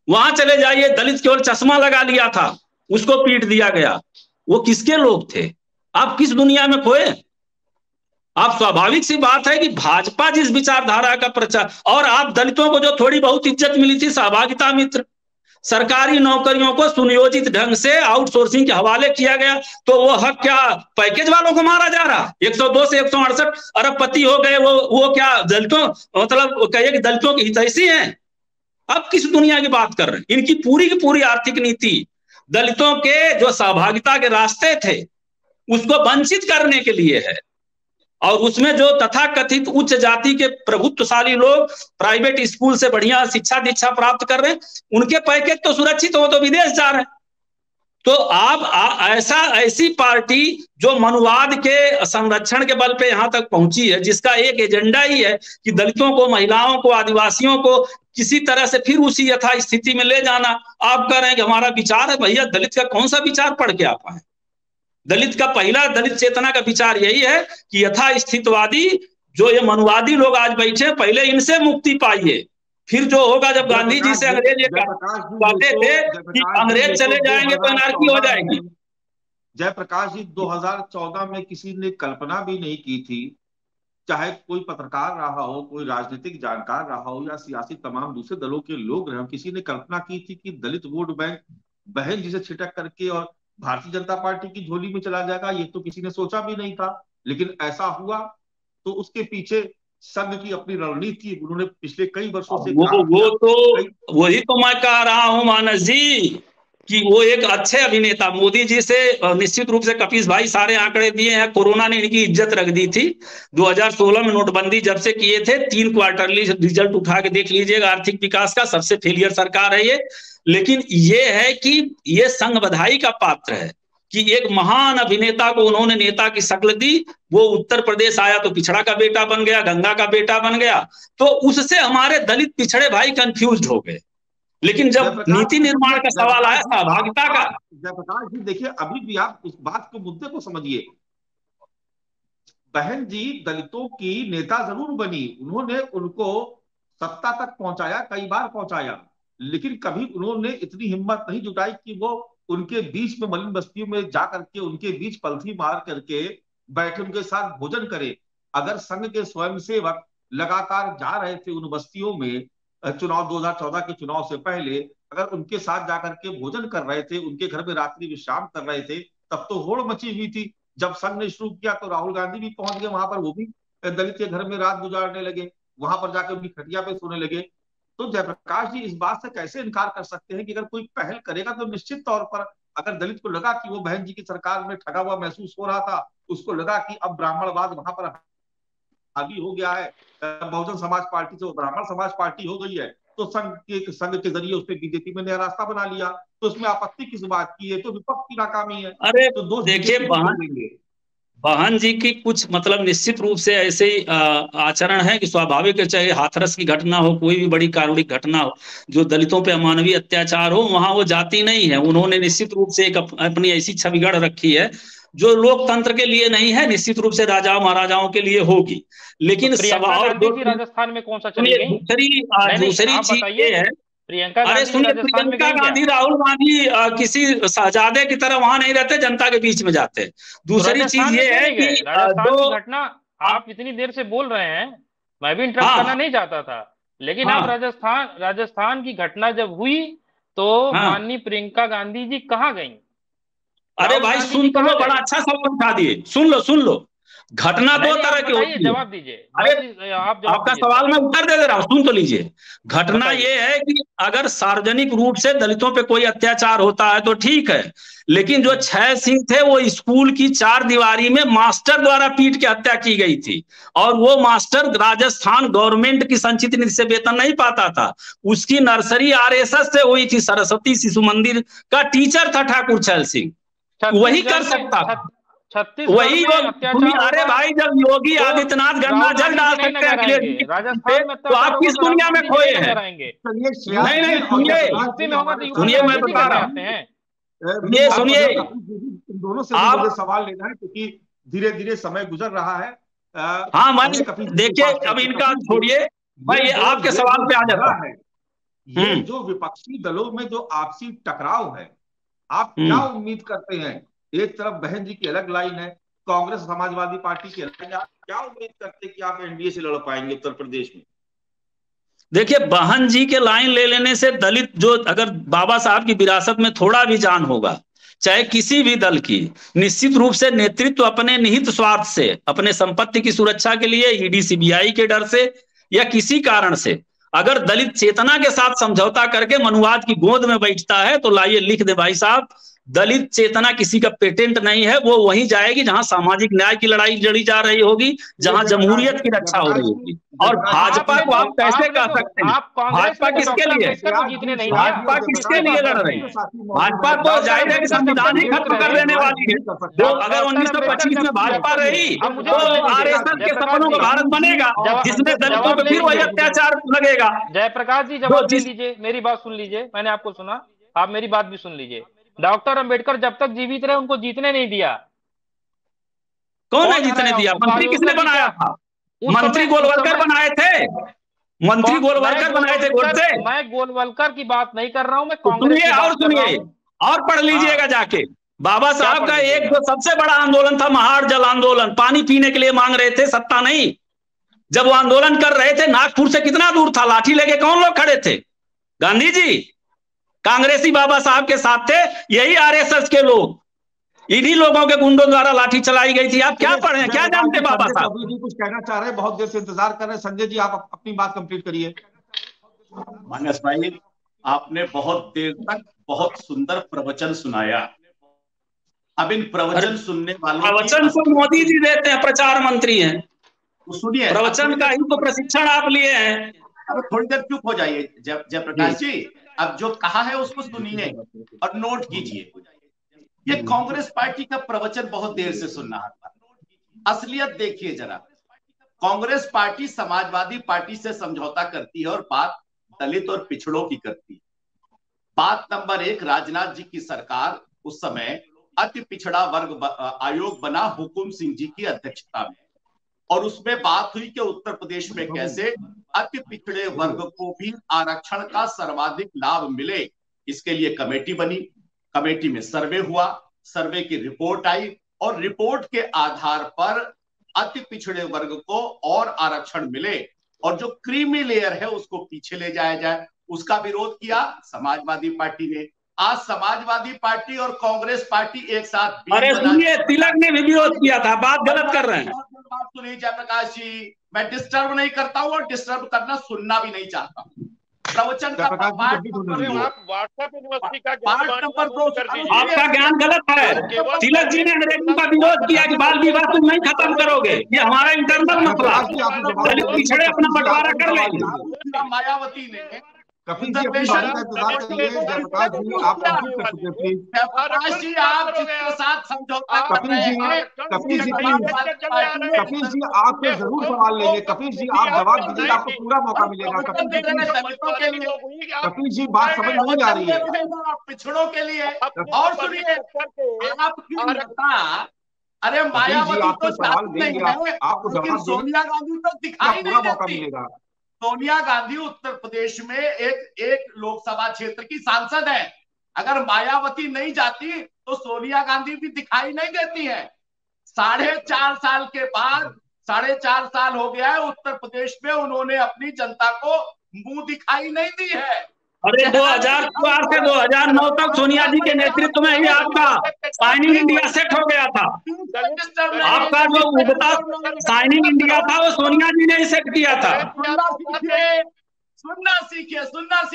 Speaker 2: वहां चले जाइए, दलित केवल चश्मा लगा लिया था, उसको पीट दिया गया। वो किसके लोग थे? आप किस दुनिया में खोए? आप स्वाभाविक सी बात है कि भाजपा जिस विचारधारा का प्रचार, और आप दलितों को जो थोड़ी बहुत इज्जत मिली थी, सहभागिता मित्र, सरकारी नौकरियों को सुनियोजित ढंग से आउटसोर्सिंग के हवाले किया गया, तो वो हक क्या पैकेज वालों को मारा जा रहा? 102 से 168 अरबपति हो गए, वो क्या दलितों, मतलब कहिए कि दलितों की हितैषी हैं? अब किस दुनिया की बात कर रहे हैं? इनकी पूरी की पूरी आर्थिक नीति दलितों के जो सहभागिता के रास्ते थे उसको वंचित करने के लिए है। और उसमें जो तथाकथित उच्च जाति के प्रभुत्वशाली लोग प्राइवेट स्कूल से बढ़िया शिक्षा दीक्षा प्राप्त कर रहे हैं, उनके पैकेज तो सुरक्षित हो, तो विदेश जा रहे हैं। तो आप ऐसी पार्टी जो मनुवाद के संरक्षण के बल पे यहां तक पहुंची है, जिसका एक एजेंडा ही है कि दलितों को, महिलाओं को, आदिवासियों को किसी तरह से फिर उसी यथा स्थिति में ले जाना। आप कह रहे हैं कि हमारा विचार है। भैया, दलित का कौन सा विचार पढ़ के आप आए? दलित का पहला, दलित चेतना का विचार यही है कि यथा स्थितवादी जो ये मनुवादी लोग आज बैठे, पहले इनसे मुक्ति पाइए, फिर जो होगा। जब गांधी जी से अंग्रेज ये कहते थे कि अंग्रेज चले जाएंगे तो अनार्की हो जाएगी।
Speaker 1: जयप्रकाश जी, 2014 में किसी ने कल्पना भी नहीं की थी, चाहे कोई पत्रकार रहा हो, कोई राजनीतिक जानकार रहा हो, या सियासी तमाम दूसरे दलों के लोग रहे हो, किसी ने कल्पना की थी कि दलित वोट बैंक बहन जी से छिटक करके और भारतीय जनता पार्टी की झोली में चला जाएगा? ये तो किसी ने सोचा भी नहीं था, लेकिन ऐसा हुआ। तो उसके पीछे संघ की अपनी रणनीति, उन्होंने पिछले कई वर्षों से
Speaker 2: वही तो मैं कह रहा हूं मानस जी कि वो एक अच्छे अभिनेता, मोदी जी से निश्चित रूप से कपीस भाई सारे आंकड़े दिए हैं। कोरोना ने इनकी इज्जत रख दी थी। 2016 में नोटबंदी जब से किए थे, 3 क्वार्टरली रिजल्ट उठा के देख लीजिएगा, आर्थिक विकास का सबसे फेलियर सरकार है ये। लेकिन ये है कि ये संघ बधाई का पात्र है कि एक महान अभिनेता को उन्होंने नेता की शक्ल दी। वो उत्तर प्रदेश आया तो पिछड़ा का बेटा बन गया, गंगा का बेटा बन गया। तो उससे हमारे दलित पिछड़े भाई कंफ्यूज हो गए। लेकिन जब नीति निर्माण का सवाल आया सहभागिता का,
Speaker 1: जयप्रकाश जी देखिए, अभी भी आप उस बात को, मुद्दे को समझिए। बहन जी दलितों की नेता जरूर बनी, उन्होंने उनको सत्ता तक पहुंचाया, कई बार पहुंचाया, लेकिन कभी उन्होंने इतनी हिम्मत नहीं जुटाई कि वो उनके बीच में, मलिन बस्तियों में जा करके उनके बीच पलथी मार करके बैठे, उनके साथ भोजन करे। अगर संघ के स्वयंसेवक लगातार जा रहे थे उन बस्तियों में, चुनाव 2014 के चुनाव से पहले, अगर उनके साथ जाकर के भोजन कर रहे थे, उनके घर में रात्रि विश्राम कर रहे थे, तब तो होड़ मची हुई थी। जब संघ ने शुरू किया तो राहुल गांधी भी पहुंच गए वहां पर, वो भी दलित के घर में रात गुजारने लगे, वहां पर जाकर उनकी खटिया पे सोने लगे। तो जयप्रकाश जी इस बात से कैसे इनकार कर सकते हैं कि अगर कोई पहल करेगा तो निश्चित तौर पर, अगर दलित को लगा कि वो बहन जी की सरकार में ठगा हुआ महसूस हो रहा था, उसको लगा कि अब ब्राह्मणवाद वहां पर हावी हो गया है, बहुजन समाज पार्टी से ब्राह्मण समाज पार्टी हो गई है, तो संघ के जरिए उसने बीजेपी में नया रास्ता बना लिया। तो उसमें आपत्ति किस बात की है? तो विपक्ष की नाकामी है।
Speaker 2: अरे
Speaker 1: तो दोस्त
Speaker 2: देखिए, बहन जी की कुछ मतलब निश्चित रूप से ऐसे आचरण है कि स्वाभाविक है, चाहे हाथरस की घटना हो, कोई भी बड़ी कारुणिक घटना हो, जो दलितों पे अमानवीय अत्याचार हो, वहां वो जाति नहीं है। उन्होंने निश्चित रूप से एक अपनी ऐसी छवि गढ़ रखी है जो लोकतंत्र के लिए नहीं है, निश्चित रूप से राजाओं महाराजाओं के लिए होगी। लेकिन
Speaker 6: राजस्थान में कौन सा चली गई?
Speaker 2: दूसरी चीज ये है, अरे सुनिए, प्रियंका गांधी, राहुल गांधी किसी शहजादे की तरह वहां नहीं रहते, जनता के बीच में जाते। दूसरी चीज ये है कि
Speaker 6: राजस्थान की घटना आप इतनी देर से बोल रहे हैं, मैं भी इंटरप्ट करना नहीं चाहता था, लेकिन आप राजस्थान की घटना जब हुई तो माननीय प्रियंका गांधी जी कहाँ गई?
Speaker 2: अरे भाई सुन तो लो, बड़ा अच्छा सवाल उठा दिए, सुन लो। घटना दो तरह की होती है।
Speaker 6: जवाब दीजिए।
Speaker 2: अरे आपका सवाल मैं उत्तर दे रहा हूं, सुन तो लीजिए। घटना ये है कि अगर सार्वजनिक रूप से दलितों पे कोई अत्याचार होता है तो ठीक है, लेकिन जो 6 सिंह थे वो स्कूल की 4 दीवारी में मास्टर द्वारा पीट के हत्या की गई थी, और वो मास्टर राजस्थान गवर्नमेंट की संचित निधि से वेतन नहीं पाता था, उसकी नर्सरी आरएसएस से हुई थी। सरस्वती शिशु मंदिर का टीचर था ठाकुर छैल सिंह, वही कर सकता था, वही अरे भाई जब योगी आदित्यनाथ गन्ना जल डाल सकते हैं तो आप किस दुनिया में खोए हैं? नहीं सुनिए मैं बता रहा हूँ, ये सुनिए।
Speaker 1: दोनों से मुझे सवाल लेना है क्योंकि धीरे धीरे समय गुजर रहा है।
Speaker 2: हाँ मैं देखिए, अब इनका छोड़िए, भाई आपके सवाल पे आ जाता है।
Speaker 1: ये जो विपक्षी दलों में जो आपसी टकराव है, आप क्या उम्मीद करते हैं? एक तरफ बहन जी की अलग लाइन है, कांग्रेस समाजवादी पार्टी की अलग लाइन है, आप क्या उम्मीद करते हैं कि आप एनडीए से लड़ पाएंगे उत्तर प्रदेश में?
Speaker 2: देखिए, बहन जी के लाइन ले लेने से दलित, जो अगर बाबा साहब की विरासत में थोड़ा भी जान होगा, चाहे किसी भी दल की, निश्चित रूप से नेतृत्व अपने निहित स्वार्थ से, अपने संपत्ति की सुरक्षा के लिए, ईडी सीबीआई के डर से या किसी कारण से अगर दलित चेतना के साथ समझौता करके मनुवाद की गोद में बैठता है तो लाइए लिख दे भाई साहब, दलित चेतना किसी का पेटेंट नहीं है, वो वहीं जाएगी जहां सामाजिक न्याय की लड़ाई लड़ी जा रही होगी, जहां जमहूरियत की रक्षा हो रही होगी। और भाजपा को आप कैसे कह सकते हैं? भाजपा किसके लिए, भाजपा किसके लिए लड़ रही है? भाजपा तो जाहिर है कि संविधान ही खत्म कर देने वाली है। जो अगर 1925 में भाजपा रही तो आरएसएस के सपनों का भारत बनेगा जिसमें दलितों पर फिर वही अत्याचार लगेगा।
Speaker 6: जयप्रकाश जी जवाब दे लीजिए, मेरी बात सुन लीजिए, मैंने आपको सुना, आप मेरी बात भी सुन लीजिए। डॉक्टर अंबेडकर जब तक जीवित रहे उनको जीतने नहीं दिया।
Speaker 2: कौन नहीं जीतने दिया? मंत्री किसने बनाया था? मंत्री गोलवलकर बनाए थे, मंत्री गोलवलकर बनाए थे गोडसे।
Speaker 6: मैं गोलवलकर की बात नहीं कर रहा हूं, मैं
Speaker 2: सुनिए और पढ़ लीजिएगा जाके। बाबा साहब का एक जो सबसे बड़ा आंदोलन था महाड़ जल आंदोलन, पानी पीने के लिए मांग रहे थे, सत्ता नहीं। जब वो आंदोलन कर रहे थे नागपुर से कितना दूर था, लाठी लेके कौन लोग खड़े थे? गांधी जी। कांग्रेसी बाबा साहब के साथ थे, यही आरएसएस के लोग, इन्हीं लोगों के गुंडों द्वारा लाठी चलाई गई थी। आप क्या पढ़े, क्या जानते बाबा साहब?
Speaker 1: जी कुछ कहना चाह रहे हैं, बहुत देर से इंतजार कर रहे हैं। संजय जी आप अपनी बात कंप्लीट करिए।
Speaker 4: मानस भाई, आपने बहुत देर तक बहुत सुंदर प्रवचन सुनाया। अब इन प्रवचन सुनने वालों
Speaker 2: प्रवचन को मोदी जी देते हैं, प्रचार मंत्री हैं,
Speaker 4: तो सुनिए,
Speaker 2: प्रवचन का ही तो प्रशिक्षण आप लिए हैं।
Speaker 4: अब थोड़ी देर चुप हो जाइए जयप्रकाश जी। अब जो कहा है उसको सुनिए और नोट कीजिए। ये कांग्रेस पार्टी का प्रवचन बहुत देर से सुन रहा था। असलियत देखिए जरा, कांग्रेस पार्टी समाजवादी पार्टी से समझौता करती है और बात दलित और पिछड़ों की करती है। बात नंबर 1, राजनाथ जी की सरकार उस समय अति पिछड़ा वर्ग आयोग बना हुकुम सिंह जी की अध्यक्षता में, और उसमें बात हुई कि उत्तर प्रदेश में कैसे अति पिछड़े वर्ग को भी आरक्षण का सर्वाधिक लाभ मिले। इसके लिए कमेटी बनी, कमेटी में सर्वे हुआ, सर्वे की रिपोर्ट आई और रिपोर्ट के आधार पर अति पिछड़े वर्ग को और आरक्षण मिले और जो क्रीमी लेयर है उसको पीछे ले जाया जाए। उसका विरोध किया समाजवादी पार्टी ने। आज समाजवादी पार्टी और कांग्रेस पार्टी एक साथ,
Speaker 2: अरे सुनिए, तिलक ने भी विरोध किया था, बात गलत कर रहे हैं।
Speaker 4: बात सुनिए जयप्रकाश जी, मैं डिस्टर्ब नहीं करता हूँ और डिस्टर्ब करना सुनना भी नहीं चाहता हूँ। प्रवचन का पार्ट नंबर 2
Speaker 2: आपका ज्ञान गलत है। तिलक जी ने अंग्रेजी का विरोध किया कि बाल विवाह तुम नहीं खत्म करोगे, ये हमारा इंटरनल मसला, दलित पिछड़े अपना बंटवारा कर लेंगे।
Speaker 4: मायावती ने
Speaker 1: कपिल जी अपनी बारी का इंतजार करिए। जयप्रकाश जी आप कंप्लीट कर चुके प्लीज।
Speaker 4: जयप्रकाश जी आप जिसके साथ समझौता कर रहे हैं,
Speaker 1: कपिल जी आपसे जरूर सवाल लेंगे। कपिल जी आप जवाब दीजिए, आपको पूरा मौका मिलेगा। कपिल जी बात समझ नहीं आ रही है।
Speaker 4: पिछड़ों के लिए और सुनिए, आप क्यों लगता, अरे मायावती तो
Speaker 1: सवाल देंगे, आपको जवाब
Speaker 4: सोनिया गांधी तो दिखाई नहीं
Speaker 1: मौका मिलेगा।
Speaker 4: सोनिया गांधी उत्तर प्रदेश में एक लोकसभा क्षेत्र की सांसद है। अगर मायावती नहीं जाती तो सोनिया गांधी भी दिखाई नहीं देती है। 4.5 साल के बाद, 4.5 साल हो गया है उत्तर प्रदेश में उन्होंने अपनी जनता को मुंह दिखाई नहीं दी है।
Speaker 2: अरे 2004 से 2009 तक सोनिया जी के नेतृत्व में ही आपका शाइनिंग इंडिया सेट हो गया था। आपका जो उगता शाइनिंग इंडिया था वो सोनिया जी ने ही सेट किया था।
Speaker 7: सुनना सीखिए।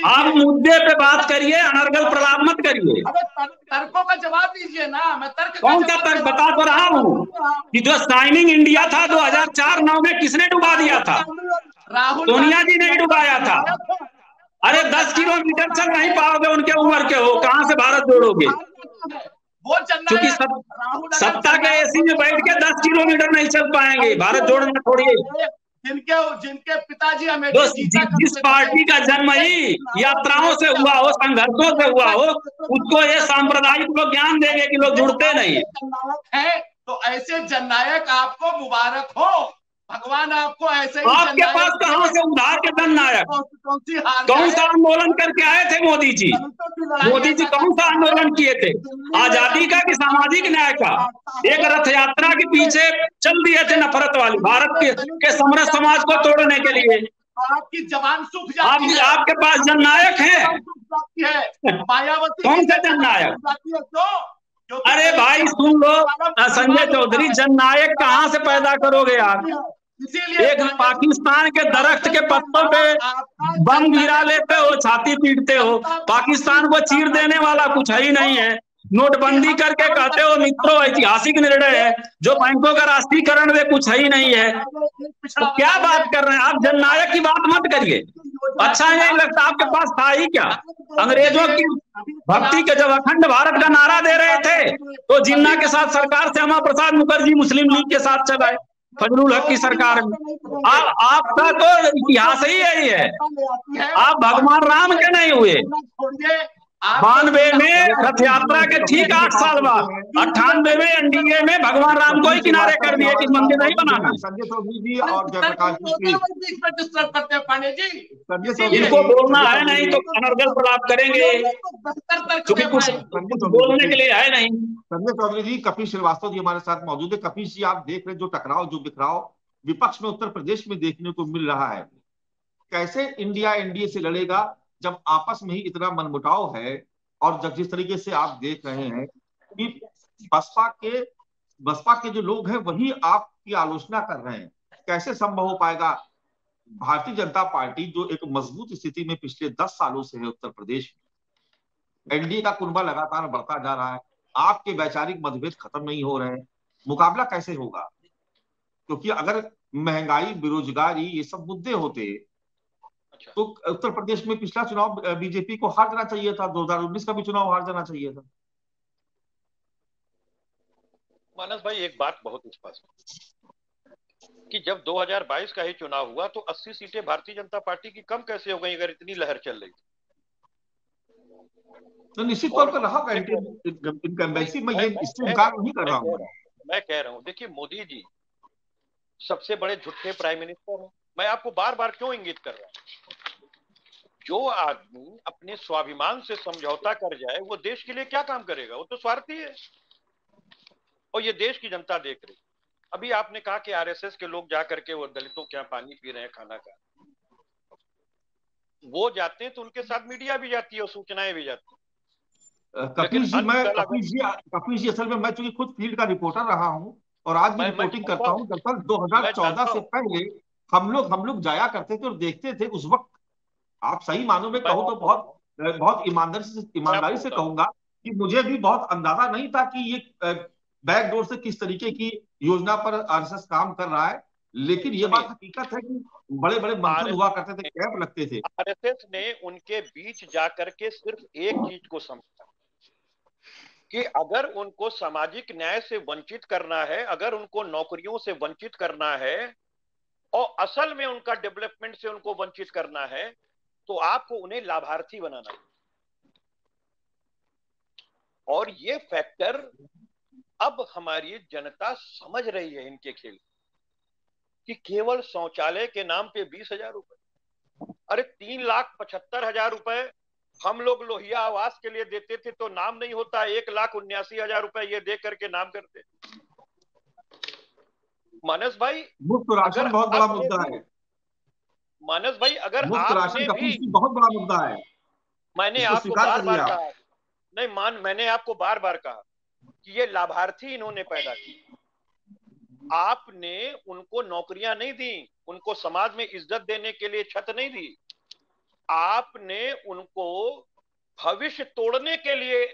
Speaker 2: आप मुद्दे पे बात करिए, अनर्गल प्रलाप मत करिए।
Speaker 7: तर्कों का जवाब दीजिए ना। मैं तर्क
Speaker 2: कौन सा तर्क बता तो रहा हूँ कि जो शाइनिंग इंडिया था 2004-09 में किसने डुबा दिया था? सोनिया जी ने डुबाया था। अरे 10 किलोमीटर चल नहीं पाओगे, उनके उम्र के हो, कहाँ से भारत जोड़ोगे? क्योंकि सत्ता के एसी में बैठ के 10 किलोमीटर नहीं चल पाएंगे, भारत जोड़ना छोड़िए।
Speaker 7: जिनके पिताजी हमें
Speaker 2: जिस पार्टी का जन्म ही यात्राओं से हुआ हो, संघर्षों से हुआ हो, उसको ये सांप्रदायिक लोग ज्ञान देंगे कि लोग जुड़ते नहीं
Speaker 7: है। तो ऐसे जननायक आपको मुबारक हो, भगवान आपको ऐसे ही।
Speaker 2: आपके पास कहां से उधार के जननायक? कौन सा आंदोलन करके आए थे मोदी जी? मोदी जी कौन सा आंदोलन किए थे? आजादी का कि सामाजिक न्याय का? एक रथ यात्रा के पीछे चल दिए थे नफरत वाली, भारत के समरस समाज को तोड़ने के लिए।
Speaker 7: आपकी जवान सूख जाती है।
Speaker 2: आपके पास जननायक है?
Speaker 7: मायावती
Speaker 2: कौन सा जननायक? अरे भाई सुन लो संजय चौधरी, जननायक कहाँ से पैदा करोगे आप? एक पाकिस्तान के दरख्त के पत्तों पे बम गिरा लेते हो, छाती पीटते हो। पाकिस्तान को चीर देने वाला कुछ है ही नहीं है। नोटबंदी करके कहते हो मित्रों ऐतिहासिक निर्णय है, जो बैंकों का राष्ट्रीयकरण वे कुछ है ही नहीं है। तो क्या बात कर रहे हैं आप? जननायक की बात मत करिए। अच्छा नहीं लगता? आपके पास था ही क्या? अंग्रेजों की भक्ति के जब अखंड भारत का नारा दे रहे थे तो जिन्ना के साथ सरकार श्यामा प्रसाद मुखर्जी मुस्लिम लीग के साथ चलाए, फजलुल हक की सरकार में। आपका तो इतिहास ही यही है। आप भगवान राम के नहीं हुए। 92 में रथ यात्रा के ठीक 8 साल बाद 98 में एनडीए में भगवान राम को ही किनारे कर दिए कि मंदिर नहीं बनाना।
Speaker 1: संजय चौधरी जी और जयप्रकाश जी,
Speaker 2: इनको बोलना है नहीं तो अनर्गल प्रलाप करेंगे, क्योंकि कुछ बोलने के लिए है नहीं।
Speaker 1: संजय चौधरी जी, कपिल श्रीवास्तव जी हमारे साथ मौजूद है। कपिल जी, आप देख रहे जो टकराव, जो बिखराव विपक्ष में उत्तर प्रदेश में देखने को मिल रहा है, कैसे इंडिया एनडीए से लड़ेगा जब आपस में ही इतना मनमुटाव है? और जब जिस तरीके से आप देख रहे हैं कि बसपा के जो लोग हैं वही आपकी आलोचना कर रहे हैं, कैसे संभव हो पाएगा? भारतीय जनता पार्टी जो एक मजबूत स्थिति में पिछले 10 सालों से है उत्तर प्रदेश में, एनडीए का कुनबा लगातार बढ़ता जा रहा है, आपके वैचारिक मतभेद खत्म नहीं हो रहे हैं, मुकाबला कैसे होगा? क्योंकि अगर महंगाई, बेरोजगारी ये सब मुद्दे होते तो उत्तर प्रदेश में पिछला चुनाव बीजेपी को हार जाना चाहिए था, 2019 का भी चुनाव हार जाना चाहिए था।
Speaker 3: मानस भाई, एक बात बहुत स्पष्ट कि जब 2022 का ही चुनाव हुआ तो 80 सीटें भारतीय जनता पार्टी की कम कैसे हो गई अगर इतनी लहर चल रही थी?
Speaker 1: तो निश्चित तौर पर रहा इनकम्बेंसी, मैं ये इससे इनकार नहीं कर रहा हूँ।
Speaker 3: मैं कह रहा हूँ, देखिए मोदी जी सबसे बड़े झूठे प्राइम मिनिस्टर हैं। मैं आपको बार बार क्यों इंगित कर रहा हूं? जो आदमी अपने स्वाभिमान से समझौता कर जाए वो देश के लिए क्या काम करेगा? वो तो स्वार्थी है। और ये देश की जनता देख रही। अभी आपने कहा कि आरएसएस के लोग जाकर के वो दलितों के यहाँ पानी पी रहे हैं, खाना खा, वो जाते हैं तो उनके साथ मीडिया भी जाती है और सूचनाएं भी जाती है।
Speaker 1: कपिल जी, असल में मैं चूंकि खुद फील्ड का रिपोर्टर रहा हूं और आज भी रिपोर्टिंग करता हूं, जब तक 2014 से पहले हम लोग जाया करते थे और देखते थे। उस वक्त आप सही मानों में कहो तो बहुत ईमानदारी से कहूंगा कि मुझे भी बहुत अंदाजा नहीं था कि ये बैकडोर से किस तरीके की योजना पर आरएसएस काम कर रहा है। लेकिन ये बात हकीकत है कि बड़े बड़े मंथन हुआ करते थे, कैंप लगते थे।
Speaker 3: आरएसएस ने उनके बीच जाकर के सिर्फ एक चीज को समझा कि अगर उनको सामाजिक न्याय से वंचित करना है, अगर उनको नौकरियों से वंचित करना है और असल में उनका डेवलपमेंट से उनको वंचित करना है, तो आपको उन्हें लाभार्थी बनाना है। और ये फैक्टर अब हमारी जनता समझ रही है इनके खेल कि केवल शौचालय के नाम पे 20,000 रुपए, अरे 3,75,000 रुपए हम लोग लोहिया आवास के लिए देते थे तो नाम नहीं होता, 1,79,000 रुपए ये दे करके नाम करते। मानस भाई,
Speaker 1: मुफ्त राशन बहुत बड़ा मुद्दा है।
Speaker 3: मानस भाई, अगर
Speaker 1: मुफ्त राशन
Speaker 3: आपने भी
Speaker 1: बहुत बड़ा मुद्दा है।
Speaker 3: मैंने
Speaker 1: इसको
Speaker 3: आपको
Speaker 1: स्वीकार
Speaker 3: बार
Speaker 1: कर
Speaker 3: बार
Speaker 1: लिया।
Speaker 3: कहा, नहीं मैंने आपको बार बार कहा कि ये लाभार्थी इन्होंने पैदा की। आपने उनको नौकरियां नहीं दी, उनको समाज में इज्जत देने के लिए छत नहीं दी, आपने उनको भविष्य तोड़ने के लिए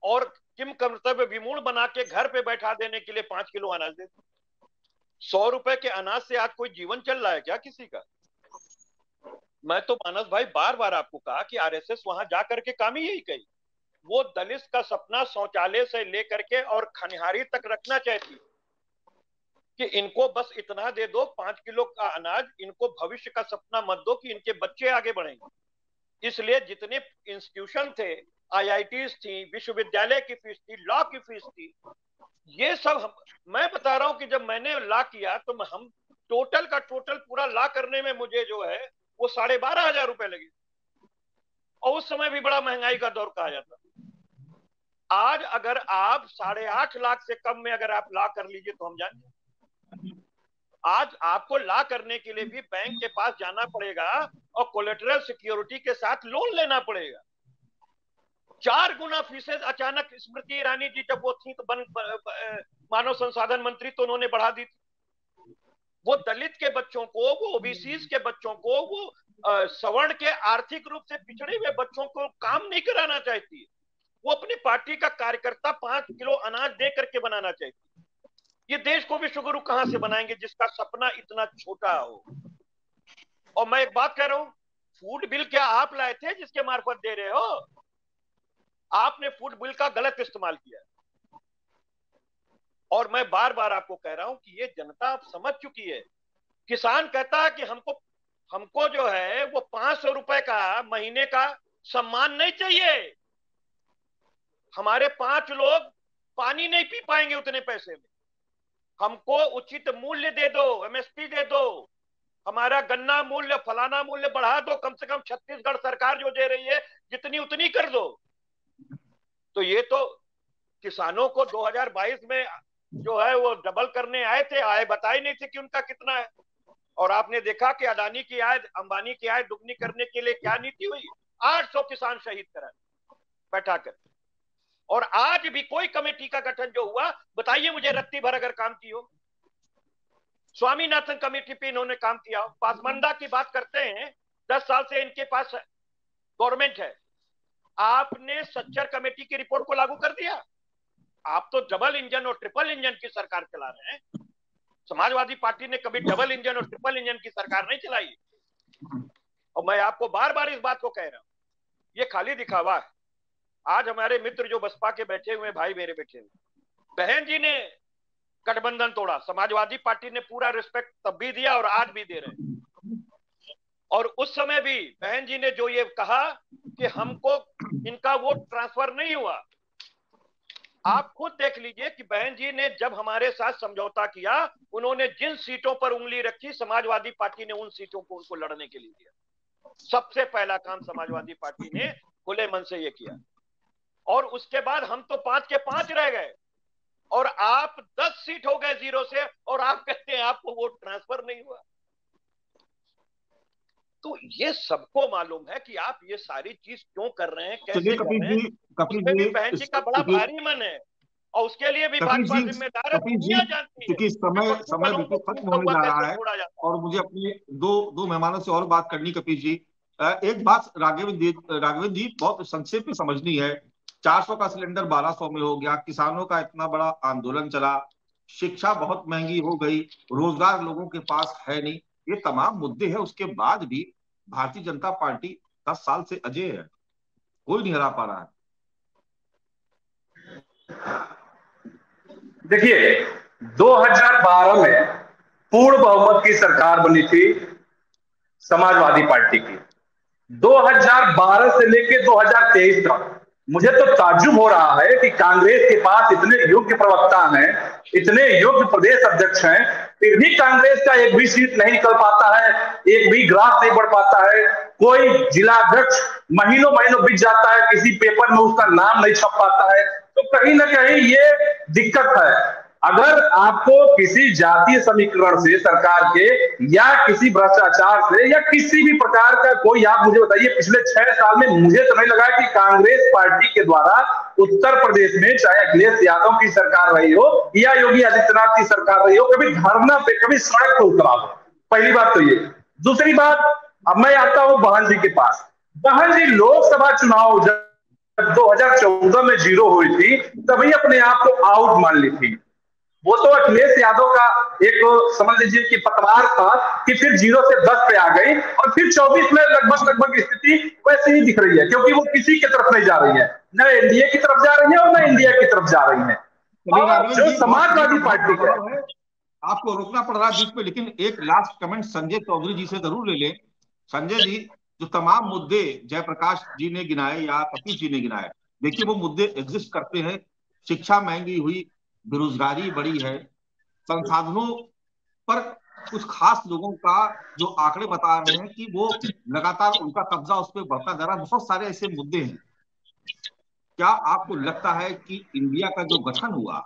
Speaker 3: और किम कर्तव्य विमूढ़ बना के घर पे बैठा देने के लिए 5 किलो अनाज दे। 100 रुपए के अनाज से आज कोई जीवन चल रहा है क्या किसी का? मैं तो मानस भाई बार बार आपको कहा कि आरएसएस वहां जाकर के काम ही यही कही, वो दलित का सपना शौचालय से लेकर के और खनिहारी तक रखना चाहती कि इनको बस इतना दे दो 5 किलो का अनाज, इनको भविष्य का सपना मत दो कि इनके बच्चे आगे बढ़ेंगे। इसलिए जितने इंस्टीट्यूशन थे, आईआईटीज थी, विश्वविद्यालय की फीस थी, लॉ की फीस थी, ये सब मैं बता रहा हूं कि जब मैंने लॉ किया तो हम टोटल का टोटल पूरा लॉ करने में मुझे जो है वो 12,500 रुपए लगे, और उस समय भी बड़ा महंगाई का दौर कहा जाता। आज अगर आप 8.5 लाख से कम में अगर आप लॉ कर लीजिए तो हम जानते, आज आपको लॉ करने के लिए भी बैंक के पास जाना पड़ेगा और कोलेटरल सिक्योरिटी के साथ लोन लेना पड़ेगा। 4 गुना फीसें अचानक स्मृति ईरानी जी जब वो थी तो मानव संसाधन मंत्री तो उन्होंने बढ़ा दी थी। वो दलित के बच्चों को, वो ओबीसी के बच्चों को, वो सवर्ण के आर्थिक रूप से पिछड़े हुए बच्चों को काम नहीं कराना चाहती। वो अपनी पार्टी का कार्यकर्ता 5 किलो अनाज दे करके बनाना चाहती। ये देश को विश्वगुरु कहां से बनाएंगे जिसका सपना इतना छोटा हो? और मैं एक बात कह रहा हूं, फूड बिल क्या आप लाए थे जिसके मार्फत दे रहे हो? आपने फूड बिल का गलत इस्तेमाल किया। और मैं बार बार आपको कह रहा हूं कि ये जनता अब समझ चुकी है। किसान कहता है कि हमको जो है वो 500 रुपए का महीने का सम्मान नहीं चाहिए। हमारे 5 लोग पानी नहीं पी पाएंगे उतने पैसे में। हमको उचित मूल्य दे दो, एमएसपी दे दो, हमारा गन्ना मूल्य फलाना मूल्य बढ़ा दो, कम से कम छत्तीसगढ़ सरकार जो दे रही है जितनी उतनी कर दो। तो ये तो किसानों को 2022 में जो है वो डबल करने आए थे, आय बताए नहीं थे कि उनका कितना है। और आपने देखा कि अडानी की आय, अंबानी की आय दुगनी करने के लिए क्या नीति हुई? 800 किसान शहीद करा बैठा कर। और आज भी कोई कमेटी का गठन जो हुआ, बताइए मुझे रत्ती भर अगर काम की हो। स्वामीनाथन कमेटी पे इन्होंने काम किया हो। पासमंडा की बात करते हैं, 10 साल से इनके पास गवर्नमेंट है। आपने सच्चर कमेटी की रिपोर्ट को लागू कर दिया। आप तो डबल इंजन और ट्रिपल इंजन की सरकार चला रहे हैं। समाजवादी पार्टी ने कभी डबल इंजन और ट्रिपल इंजन की सरकार नहीं चलाई। और मैं आपको बार बार इस बात को कह रहा हूं, ये खाली दिखावा है। आज हमारे मित्र जो बसपा के बैठे हुए भाई मेरे बैठे हुए, बहन जी ने गठबंधन तोड़ा, समाजवादी पार्टी ने पूरा रिस्पेक्ट तब भी दिया और आज भी दे रहे हैं। और उस समय भी बहन जी ने जो ये कहा कि हमको इनका वोट ट्रांसफर नहीं हुआ, आप खुद देख लीजिए कि बहन जी ने जब हमारे साथ समझौता किया, उन्होंने जिन सीटों पर उंगली रखी, समाजवादी पार्टी ने उन सीटों को उनको लड़ने के लिए दिया। सबसे पहला काम समाजवादी पार्टी ने खुले मन से ये किया। और उसके बाद हम तो 5 के 5 रह गए और आप 10 सीट हो गए 0 से, और आप कहते हैं आपको वोट ट्रांसफर नहीं हुआ। तो ये सबको मालूम है कि आप ये सारी चीज क्यों कर रहे हैं, कैसे कर रहे हैं। उसमें भी बहन जी का बड़ा भारी मन है और उसके लिए भी भाजपा जिम्मेदार है, दुनिया जानती है।
Speaker 1: क्योंकि समय बिल्कुल खत्म होने जा रहा है और मुझे अपने दो मेहमानों से और बात करनी। कपिल जी, एक बात राघवेंद्र जी बहुत संक्षेप में समझनी है। 400 का सिलेंडर 1200 में हो गया, किसानों का इतना बड़ा आंदोलन चला, शिक्षा बहुत महंगी हो गई, रोजगार लोगों के पास है नहीं, ये तमाम मुद्दे हैं। उसके बाद भी भारतीय जनता पार्टी 10 साल से अजेय है, कोई नहीं हरा पा रहा है।
Speaker 5: देखिए, 2012 में पूर्ण बहुमत की सरकार बनी थी समाजवादी पार्टी की। 2012 से लेकर 2023 तक मुझे तो ताज्जुब हो रहा है कि कांग्रेस के पास इतने योग्य प्रवक्ता हैं, इतने योग्य प्रदेश अध्यक्ष हैं, फिर भी कांग्रेस का एक भी सीट नहीं निकल पाता है, एक भी ग्राफ नहीं बढ़ पाता है। कोई जिलाध्यक्ष महीनों महीनों बीत जाता है, किसी पेपर में उसका नाम नहीं छप पाता है। तो कहीं ना कहीं ये दिक्कत है। अगर आपको किसी जातीय समीकरण से सरकार के या किसी भ्रष्टाचार से या किसी भी प्रकार का कोई, आप मुझे बताइए पिछले 6 साल में मुझे तो नहीं लगा कि कांग्रेस पार्टी के द्वारा उत्तर प्रदेश में चाहे अखिलेश यादव की सरकार रही हो या योगी आदित्यनाथ की सरकार रही हो, कभी धरना पे, कभी सड़क पर उतरा हो। पहली बात तो ये। दूसरी बात, अब मैं आता हूं बहन जी के पास। बहन जी लोकसभा चुनाव जब 2014 में 0 हुई थी तभी अपने आप को आउट मान ली थी। वो तो अखिलेश यादव का एक समझ लीजिए कि पतवार था कि फिर 0 से 10 पे आ गई और फिर 24 में लगभग स्थिति वैसे ही दिख रही है, क्योंकि वो किसी की तरफ नहीं जा रही है, न एनडीए की तरफ जा रही है और न इंडिया की तरफ जा रही है। और जो समाजवादी पार्टी है,
Speaker 1: आपको रोकना पड़ रहा है बीच में, लेकिन एक लास्ट कमेंट संजय चौधरी जी से जरूर ले लें। संजय जी, जो तमाम मुद्दे जयप्रकाश जी ने गिनाए या कपिल जी ने गिनाए, देखिए वो मुद्दे एग्जिस्ट करते हैं। शिक्षा महंगी हुई, बेरोजगारी बढ़ी है, संसाधनों पर कुछ खास लोगों का जो आंकड़े बता रहे हैं कि वो लगातार उनका कब्जा उस पर बढ़ता जा रहा है। बहुत सारे ऐसे मुद्दे हैं। क्या आपको लगता है कि इंडिया का जो गठन हुआ,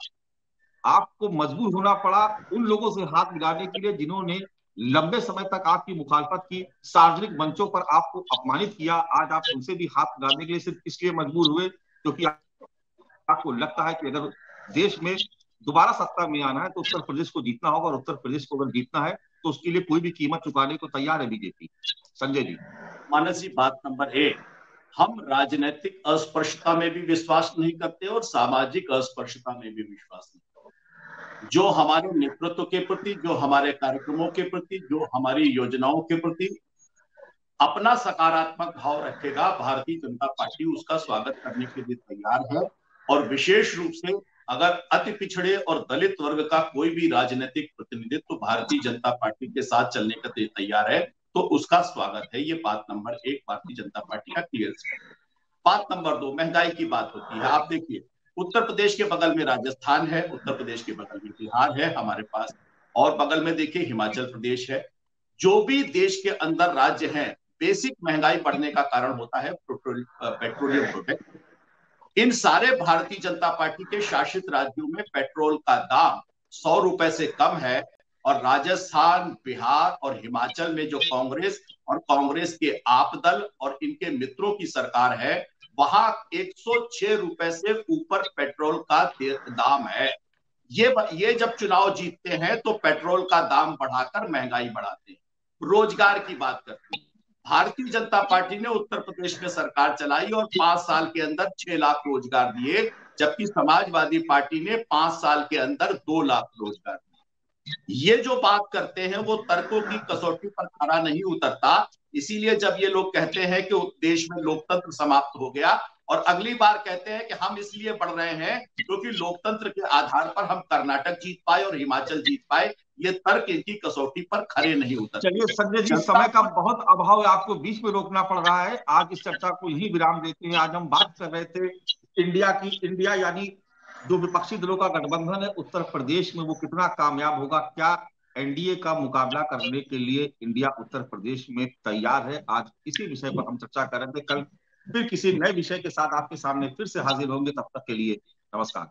Speaker 1: आपको मजबूर होना पड़ा उन लोगों से हाथ मिलाने के लिए जिन्होंने लंबे समय तक आपकी मुखालफत की, सार्वजनिक मंचों पर आपको अपमानित किया, आज आप उनसे भी हाथ मिलाने के लिए सिर्फ इसलिए मजबूर हुए क्योंकि आपको लगता है कि अगर देश में दोबारा सत्ता में आना है तो उत्तर प्रदेश को जीतना होगा, और उत्तर प्रदेश को अगर जीतना है तो उसके लिए कोई भी कीमत चुकाने को तैयार है बीजेपी? संजय जी।
Speaker 4: मानस जी, बात नंबर 1, हम राजनीतिक अस्पृश्यता में भी विश्वास नहीं करते और सामाजिक अस्पृश्यता में भी विश्वास नहीं करते। जो हमारे नेतृत्व के प्रति, जो हमारे कार्यक्रमों के प्रति, जो हमारी योजनाओं के प्रति अपना सकारात्मक भाव रखेगा, भारतीय जनता पार्टी उसका स्वागत करने के लिए तैयार है। और विशेष रूप से अगर अति पिछड़े और दलित वर्ग का कोई भी राजनीतिक प्रतिनिधित्व भारतीय जनता पार्टी के साथ चलने का तैयार है तो उसका स्वागत है। ये बात नंबर 1 भारतीय जनता पार्टी का क्लियर है। बात नंबर 2, महंगाई की बात होती है। आप देखिए, उत्तर प्रदेश के बगल में राजस्थान है, उत्तर प्रदेश के बगल में बिहार है हमारे पास, और बगल में देखिए हिमाचल प्रदेश है। जो भी देश के अंदर राज्य हैं, बेसिक महंगाई बढ़ने का कारण होता है पेट्रोलियम प्रोडक्ट। इन सारे भारतीय जनता पार्टी के शासित राज्यों में पेट्रोल का दाम 100 रुपए से कम है, और राजस्थान, बिहार और हिमाचल में जो कांग्रेस और कांग्रेस के आपदल और इनके मित्रों की सरकार है, वहां 106 रुपए से ऊपर पेट्रोल का दाम है। ये जब चुनाव जीतते हैं तो पेट्रोल का दाम बढ़ाकर महंगाई बढ़ाते हैं। रोजगार की बात करते हैं, भारतीय जनता पार्टी ने उत्तर प्रदेश में सरकार चलाई और 5 साल के अंदर 6 लाख रोजगार दिए, जबकि समाजवादी पार्टी ने 5 साल के अंदर 2 लाख रोजगार दिए। ये जो बात करते हैं वो तर्कों की कसौटी पर खरा नहीं उतरता। इसीलिए जब ये लोग कहते हैं कि देश में लोकतंत्र समाप्त हो गया, और अगली बार कहते हैं कि हम इसलिए बढ़ रहे हैं क्योंकि लोकतंत्र के आधार पर हम कर्नाटक जीत पाए और हिमाचल जीत पाए, ये तर्क इनकी कसौटी पर खरे नहीं उतरते।
Speaker 1: चलिए संजय जी, समय का बहुत अभाव है, आपको बीच में रोकना पड़ रहा है। आज इस चर्चा को यही विराम देते हैं। आज हम बात कर रहे थे इंडिया की। इंडिया यानी जो विपक्षी दलों का गठबंधन है उत्तर प्रदेश में, वो कितना कामयाब होगा, क्या एनडीए का मुकाबला करने के लिए इंडिया उत्तर प्रदेश में तैयार है? आज इसी विषय पर हम चर्चा कर रहे थे। कल फिर किसी नए विषय के साथ आपके सामने फिर से हाजिर होंगे। तब तक के लिए नमस्कार।